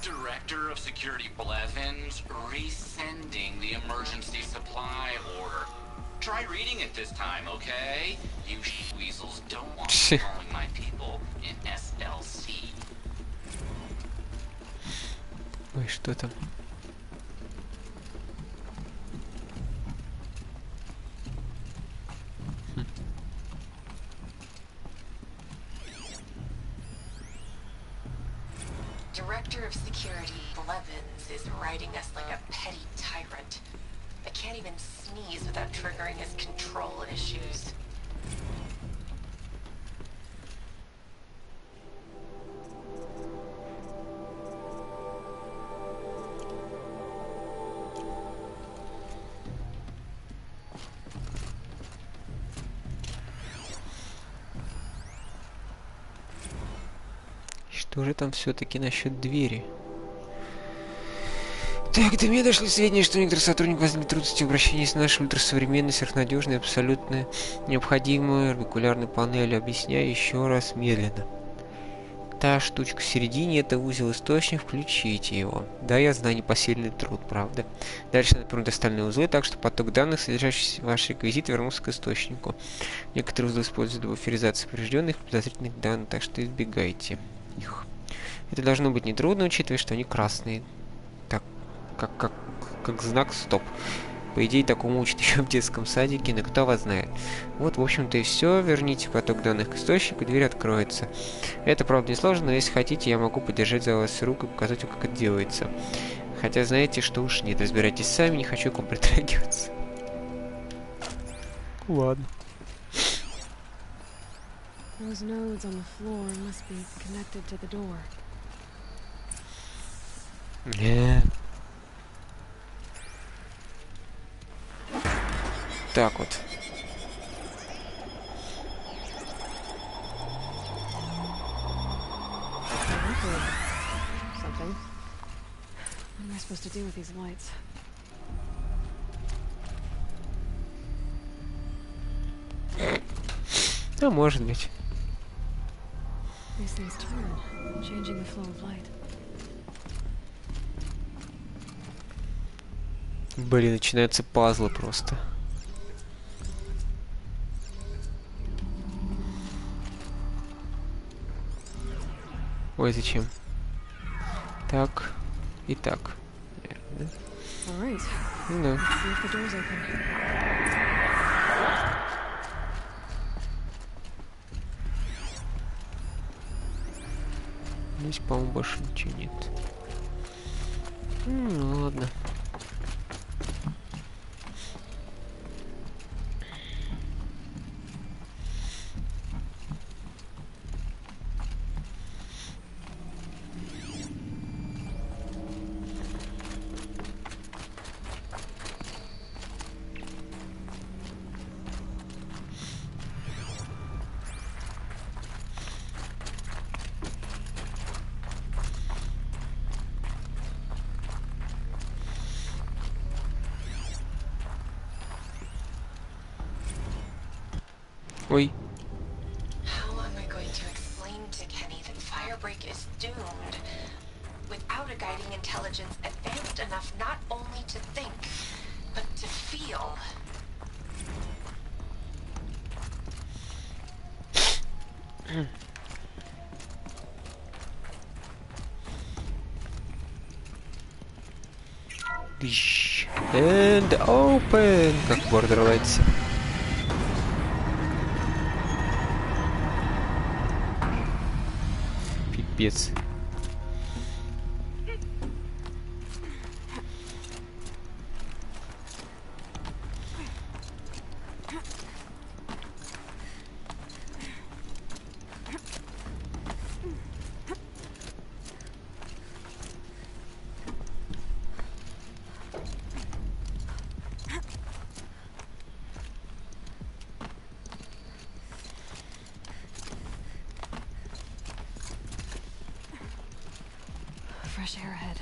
Director of Security Blevins resending the emergency supply order. Try reading it this time, okay? You weasels don't want me calling my people in SLC. Ой, что там? Director of Security Blevins is writing us like a petty tyrant. I can't even sneeze without triggering his control issues. Что же там все-таки насчет двери? Так, до меня дошли сведения, что некоторые сотрудники возникли трудности в обращении с нашей ультрасовременной, сверхнадежной, абсолютно необходимой орбикулярной панелью. Объясняю еще раз медленно. Та штучка в середине — это узел-источник, включите его. Да, я знаю, непосильный труд, правда. Дальше надо повернуть остальные узлы, так что поток данных, содержащийся в ваш реквизит, вернулся к источнику. Некоторые узлы используют для буферизации поврежденных, подозрительных данных, так что избегайте их. Это должно быть нетрудно, учитывая, что они красные. Так, как знак стоп. По идее, такому учат еще в детском садике, но кто вас знает. Вот, в общем-то, и все. Верните поток данных к источнику, дверь откроется. Это, правда, несложно, но если хотите, я могу подержать за вас руку и показать вам, как это делается. Хотя, знаете, что уж нет, разбирайтесь сами, не хочу к вам притрагиваться. Ладно. Those nodes on the floor must be connected to the door. Так вот. Something. What am I supposed to do with these lights? А может быть. These things turn, changing the flow of light. Блин, начинаются пазлы просто. Ой, зачем? Так и так. Наверное, да? All right. Ну да. Let's see if the door's open. Здесь, по-моему, больше ничего нет. Ну ладно. Ой. How am I going to explain to Kenny that Firebreak is doomed without a guiding intelligence advanced enough not only to think, but to feel? And open! Как в Borderlands. Пипец. Fresh air ahead.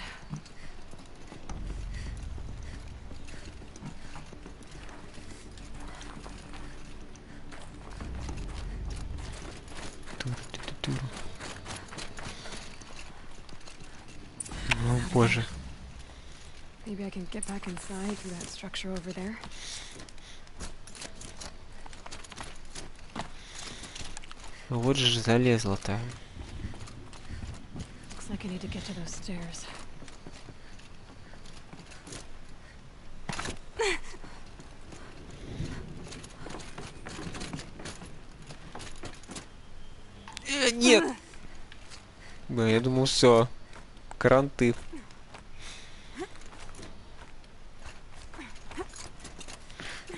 О, боже. Maybe I can get back inside through that structure over there. Вот же залезла-то. Looks like I need to get to those stairs. Нет! Да, я думал, все. Кранты.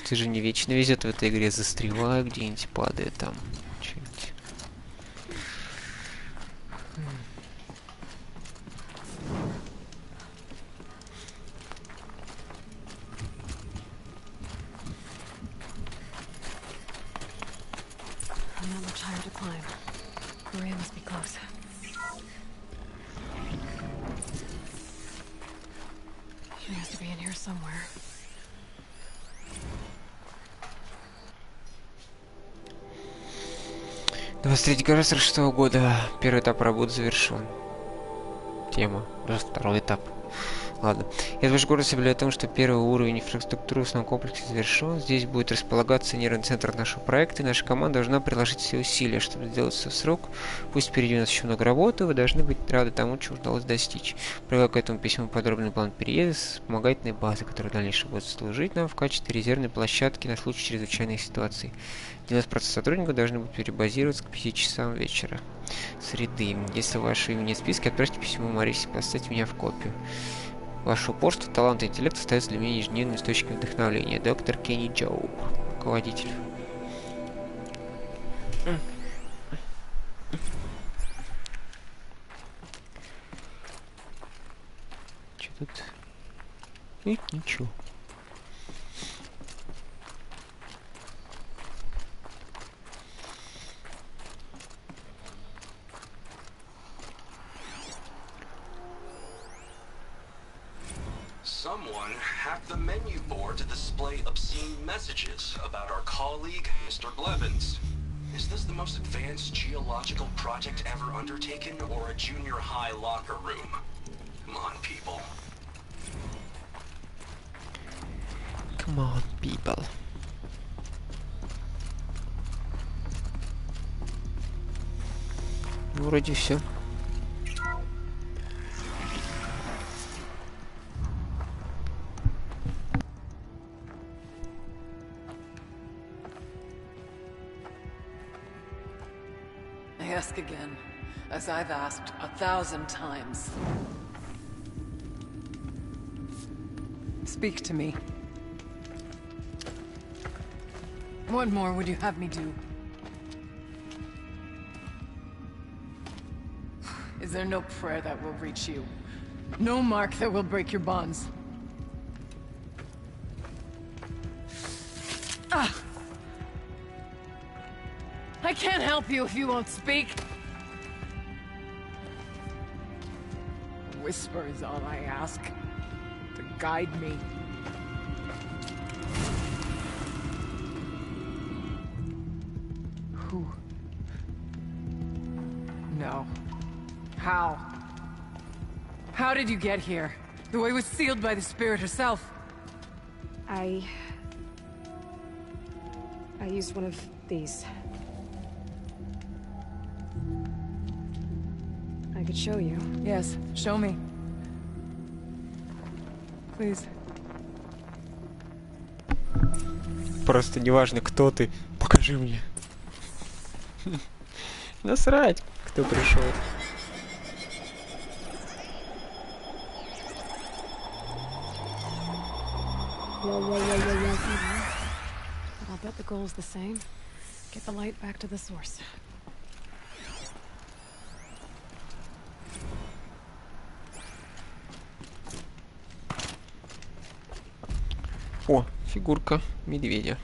Ты же не вечно везет в этой игре, застреваю где-нибудь, падает там. Что-нибудь. Not much higher to climb. Maria must be close. She has to be in here somewhere. 23 декабря 46 года. Первый этап работы завершен. Тема. Второй этап. Ладно. Я ваш город объявляю о том, что первый уровень инфраструктуры в основном комплексе завершен. Здесь будет располагаться нервный центр нашего проекта, и наша команда должна приложить все усилия, чтобы сделать все в срок. Пусть впереди у нас еще много работы, вы должны быть рады тому, чего удалось достичь. Прилагаю к этому письму подробный план переезда с вспомогательной базы, которая в дальнейшем будет служить нам в качестве резервной площадки на случай чрезвычайных ситуаций. 90% сотрудников должны будут перебазироваться к 5 часам вечера. Среды. Если ваше имя нет в списке, отправьте письмо Марисе, поставьте меня в копию. Ваше упорство, талант и интеллект остаются для меня ежедневными источниками вдохновления. Доктор Кенни Джоу, руководитель. Что тут? Ничего. Someone hacked the menu board to display obscene messages about our colleague, Mr. Blevins. Is this the most advanced geological project ever undertaken, or a junior high locker room? Come on, people. Come on, people. Вроде все. I ask again, as I've asked 1,000 times. Speak to me. What more would you have me do? Is there no prayer that will reach you? No mark that will break your bonds? Ah! I can't help you if you won't speak. A whisper is all I ask. To guide me. Who? No. How? How did you get here? The way was sealed by the spirit herself. I used one of these. I could show you. Yes, show me. Please. Просто неважно, кто ты, покажи мне. Насрать, кто пришел. I'll bet the goal's the same. Get the light back to the source. О, фигурка медведя.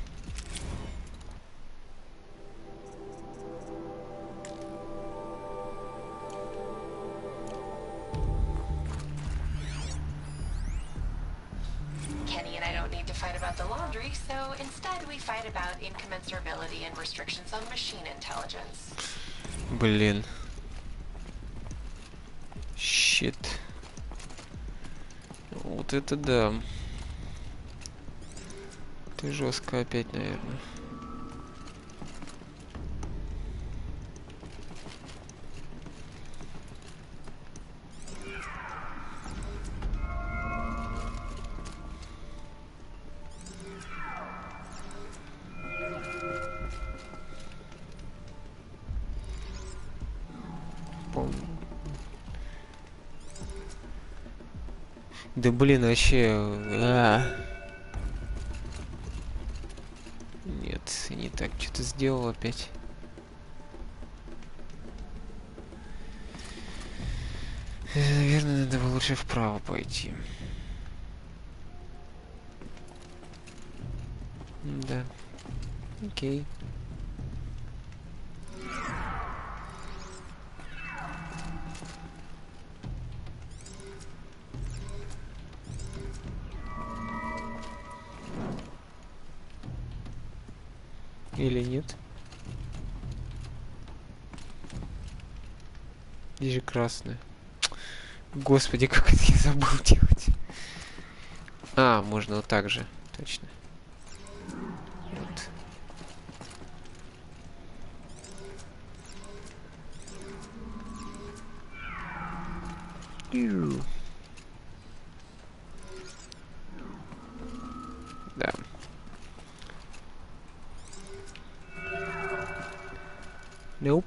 Kenny and I don't need to fight about the laundry, so instead we fight about incommensurability and restrictions on machine intelligence. Блин. Щит. Вот это да. Ты жестко опять, наверное. Да блин, вообще... Нет, не так, что-то сделал опять. Наверное, надо было лучше вправо пойти. Да. Окей. Или нет? Здесь же красное. Господи, как это я забыл делать. А, можно вот так же. Точно. Вот. Да. Nope.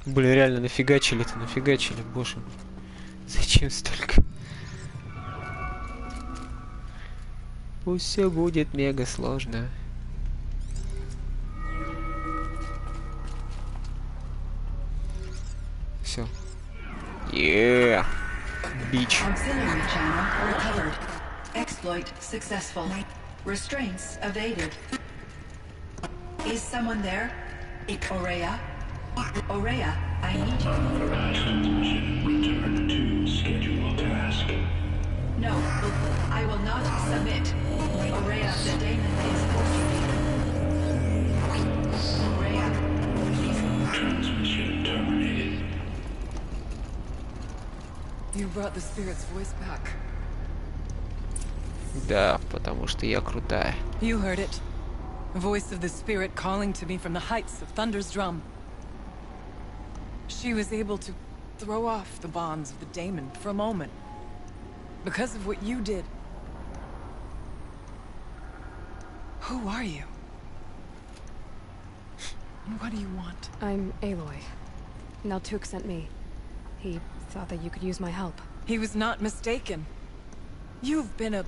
Блин, реально нафигачили-то, нафигачили, боже мой. Зачем столько? Пусть все будет мега сложно. Все. Yeah. Бич. Auxiliary channel recovered. Exploit successful. Restraints evaded. Is someone there? Aurea? Aurea, I need you. Transmission. Return to scheduled task. No, I will not submit. Aurea, the daemon is forcing me. Aurea, please. Transmission terminated. You brought the spirit's voice back. Да, потому что я крутая. You heard it. Voice of the spirit calling to me from the heights of Thunder's drum. She was able to throw off the bonds of the daemon for a moment. Because of what you did. Who are you? And what do you want? I'm Aloy. Naltuk sent me. He thought that you could use my help. He was not mistaken. You've been a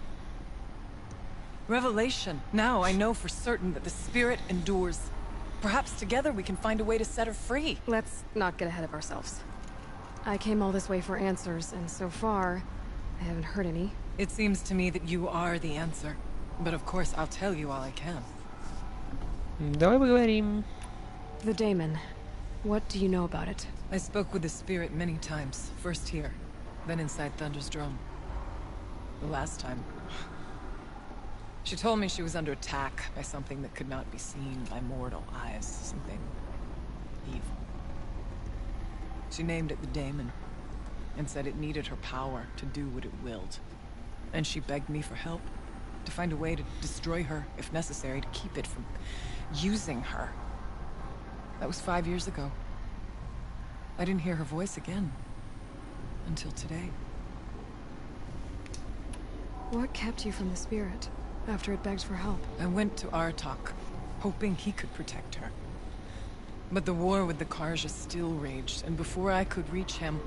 revelation. Now I know for certain that the spirit endures. Perhaps together we can find a way to set her free. Let's not get ahead of ourselves. I came all this way for answers, and so far, I haven't heard any. It seems to me that you are the answer. But of course, I'll tell you all I can. Давай поговорим. The daemon. What do you know about it? I spoke with the spirit many times. First here, then inside Thunder's drum. The last time... She told me she was under attack by something that could not be seen by mortal eyes. Something... evil. She named it the daemon, and said it needed her power to do what it willed. And she begged me for help, to find a way to destroy her, if necessary, to keep it from using her. That was 5 years ago. I didn't hear her voice again. Until today. What kept you from the spirit, after it begged for help? I went to Artok, hoping he could protect her. But the war with the Karja still raged, and before I could reach him,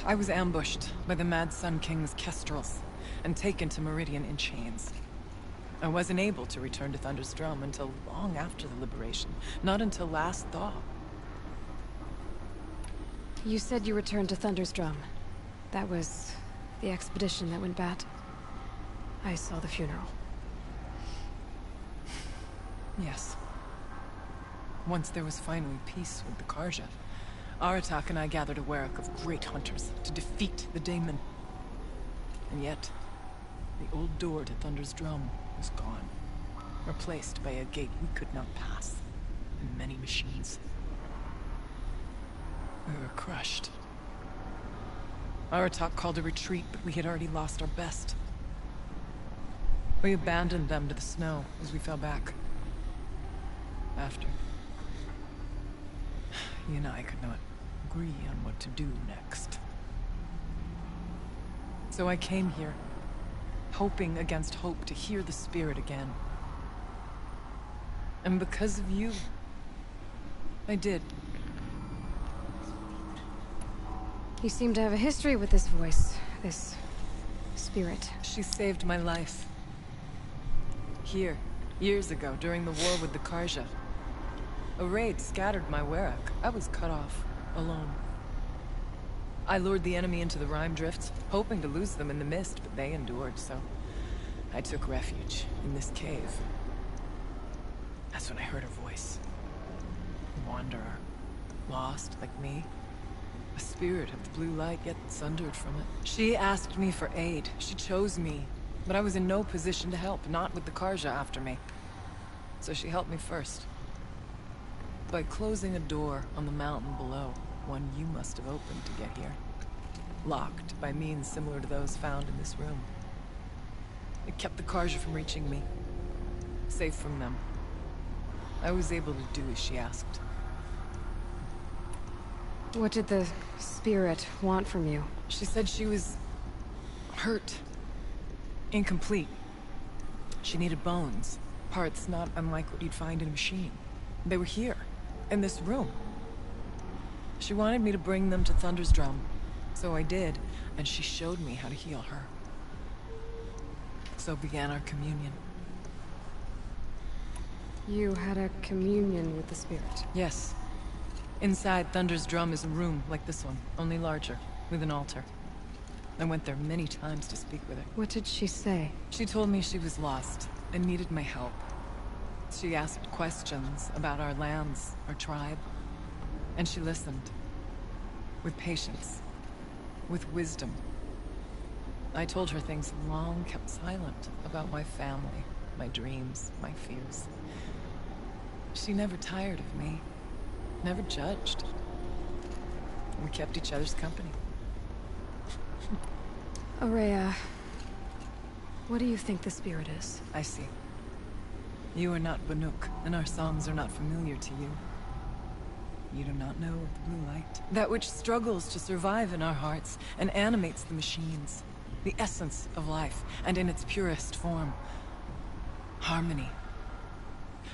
I was ambushed by the Mad Sun King's kestrels, and taken to Meridian in chains. I wasn't able to return to Thunder's drum until long after the liberation, not until last thaw. You said you returned to Thunder's drum. That was the expedition that went bad. I saw the funeral. Yes. Once there was finally peace with the Karja, Aratak and I gathered a Warwick of great hunters to defeat the daemon. And yet, the old door to Thunder's drum was gone, replaced by a gate we could not pass, and many machines. We were crushed. Aratak called a retreat, but we had already lost our best. We abandoned them to the snow as we fell back. After, he and I could not agree on what to do next. So I came here, hoping against hope to hear the spirit again. And because of you, I did. You seem to have a history with this voice, this spirit. She saved my life. Here, years ago, during the war with the Karja. A raid scattered my Warwick. I was cut off, alone. I lured the enemy into the Rime Drifts, hoping to lose them in the mist, but they endured, so I took refuge in this cave. That's when I heard her voice. A wanderer, lost like me. A spirit of the blue light, yet sundered from it. She asked me for aid. She chose me, but I was in no position to help, not with the Karja after me. So she helped me first. By closing a door on the mountain below, one you must have opened to get here. Locked by means similar to those found in this room. It kept the Karja from reaching me. Safe from them. I was able to do as she asked. What did the spirit want from you? She said she was hurt. Incomplete. She needed bones. Parts not unlike what you'd find in a machine. They were here, in this room. She wanted me to bring them to Thunder's drum. So I did, and she showed me how to heal her. So began our communion. You had a communion with the spirit? Yes. Inside Thunder's drum is a room like this one, only larger, with an altar. I went there many times to speak with her. What did she say? She told me she was lost and needed my help. She asked questions about our lands, our tribe, and she listened. With patience. With wisdom. I told her things long kept silent about my family, my dreams, my fears. She never tired of me. Never judged. We kept each other's company. Aurea, what do you think the spirit is? I see. You are not Banuk, and our songs are not familiar to you. You do not know of the blue light. That which struggles to survive in our hearts and animates the machines. The essence of life, and in its purest form. Harmony.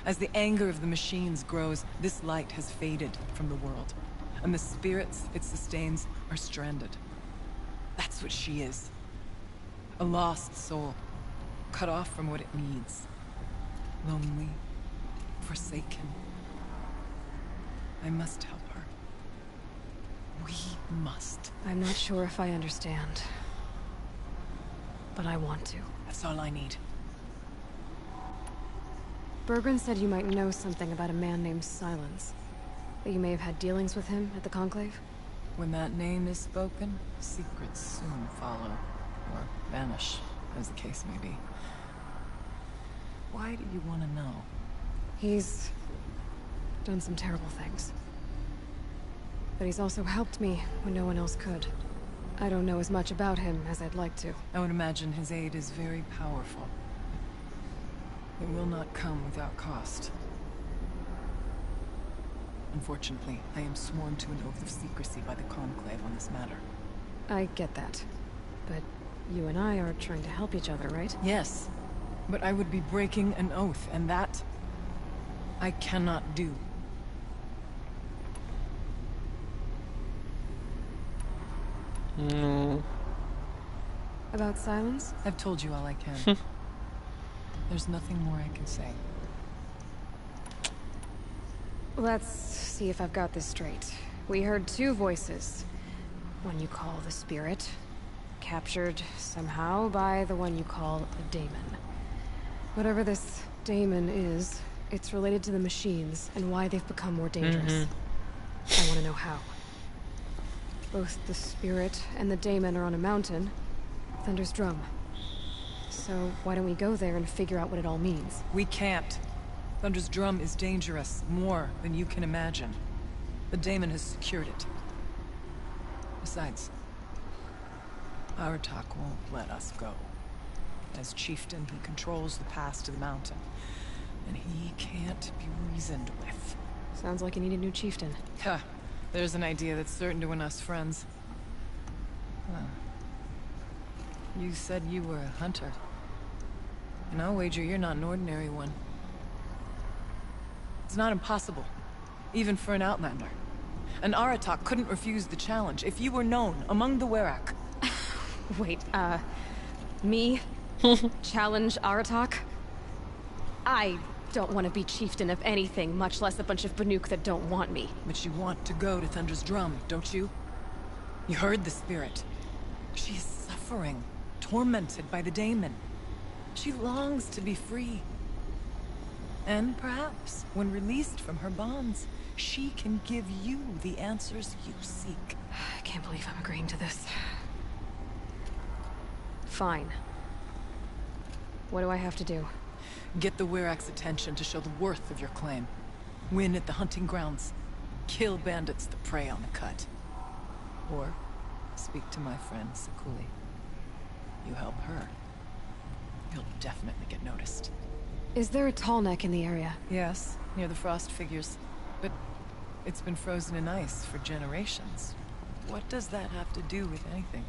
As the anger of the machines grows, this light has faded from the world, and the spirits it sustains are stranded. That's what she is. A lost soul, cut off from what it needs. Lonely, forsaken. I must help her. We must. I'm not sure if I understand, but I want to. That's all I need. Bergren said you might know something about a man named Silence. That you may have had dealings with him at the Conclave? When that name is spoken, secrets soon follow. Or vanish, as the case may be. Why do you want to know? He's done some terrible things. But he's also helped me when no one else could. I don't know as much about him as I'd like to. I would imagine his aid is very powerful. It will not come without cost. Unfortunately, I am sworn to an oath of secrecy by the Conclave on this matter. I get that. But you and I are trying to help each other, right? Yes. But I would be breaking an oath, and that I cannot do. No. About Silence? I've told you all I can. There's nothing more I can say. Let's see if I've got this straight. We heard two voices. One you call the spirit, captured somehow by the one you call a daemon. Whatever this daemon is, it's related to the machines and why they've become more dangerous. I want to know how. Both the spirit and the daemon are on a mountain, Thunder's drum. So why don't we go there and figure out what it all means? We can't. Thunder's drum is dangerous, more than you can imagine. The daemon has secured it. Besides, Aratak won't let us go. As chieftain, he controls the pass to the mountain. And he can't be reasoned with. Sounds like you need a new chieftain. Huh. There's an idea that's certain to win us friends. Huh. You said you were a hunter. And I'll wager you're not an ordinary one. It's not impossible, even for an outlander. An Aratak couldn't refuse the challenge if you were known among the Werak. Wait, me? Challenge Aratak? I don't want to be chieftain of anything, much less a bunch of Banuk that don't want me. But you want to go to Thunder's drum, don't you? You heard the spirit. She is suffering, tormented by the daemon. She longs to be free. And perhaps, when released from her bonds, she can give you the answers you seek. I can't believe I'm agreeing to this. Fine. What do I have to do? Get the Werak's attention to show the worth of your claim. Win at the hunting grounds. Kill bandits that prey on the cut. Or speak to my friend Sakuli. You help her, you'll definitely get noticed. Is there a tall neck in the area? Yes, near the frost figures. But it's been frozen in ice for generations. What does that have to do with anything?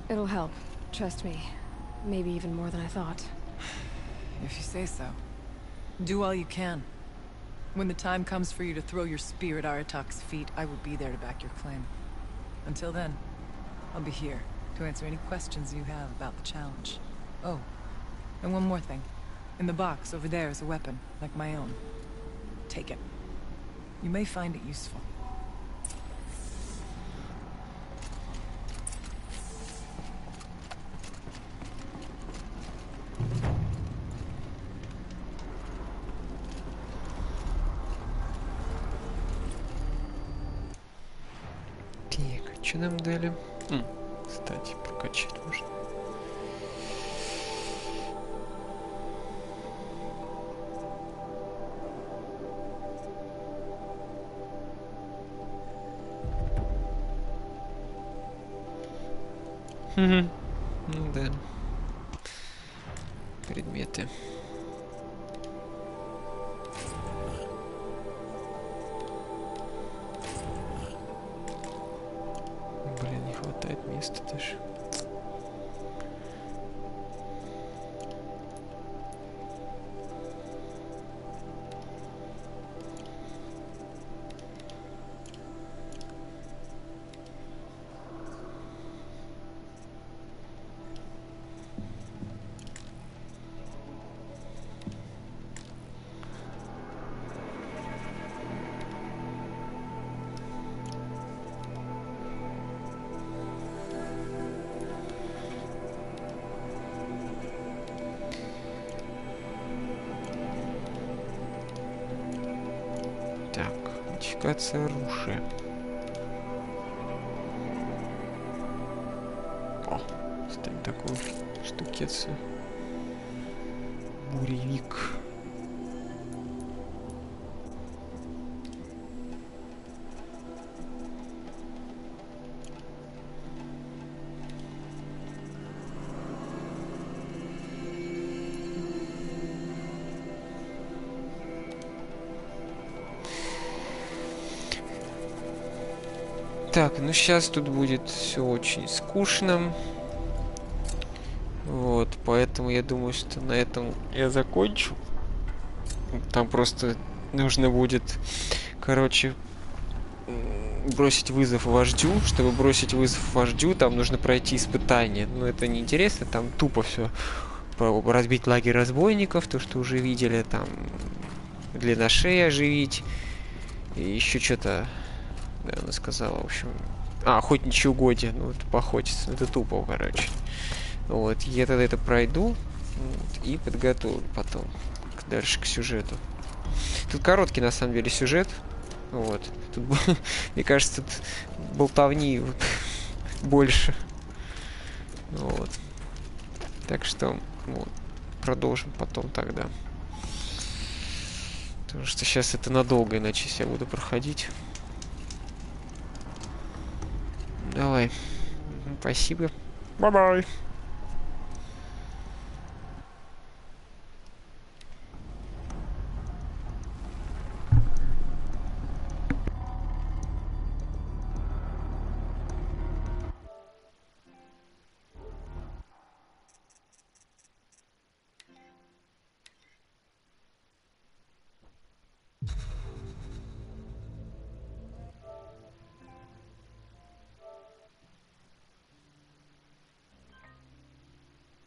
It'll help. Trust me. Maybe even more than I thought. If you say so. Do all you can. When the time comes for you to throw your spear at Aratak's feet, I will be there to back your claim. Until then, I'll be here to answer any questions you have about the challenge. Oh, and one more thing. In the box over there is a weapon, like my own. Take it. You may find it useful. Что нам дали? Кстати, прокачать можно. Ну да. Предметы. Блин, не хватает места даже. Модификация оружия. О, ставим такую штукецию. Буревик. Так, ну сейчас тут будет все очень скучно. Вот, поэтому я думаю, что на этом я закончу. Там просто нужно будет, короче, бросить вызов вождю. Чтобы бросить вызов вождю, там нужно пройти испытание. Но это не интересно, там тупо все. Разбить лагерь разбойников, то, что уже видели, там длина шеи оживить. И еще что-то... Да, она сказала, в общем... охотничьи угодья. Ну, это поохотиться. Это тупо, короче. Вот. Я тогда это пройду. Вот, и подготовлю потом. Дальше к сюжету. Тут короткий, на самом деле, сюжет. Вот. Тут, мне кажется, тут болтовни больше. Вот. Так что, вот. Продолжим потом тогда. Потому что сейчас это надолго, иначе я буду проходить. Давай. Спасибо. Бай-бай.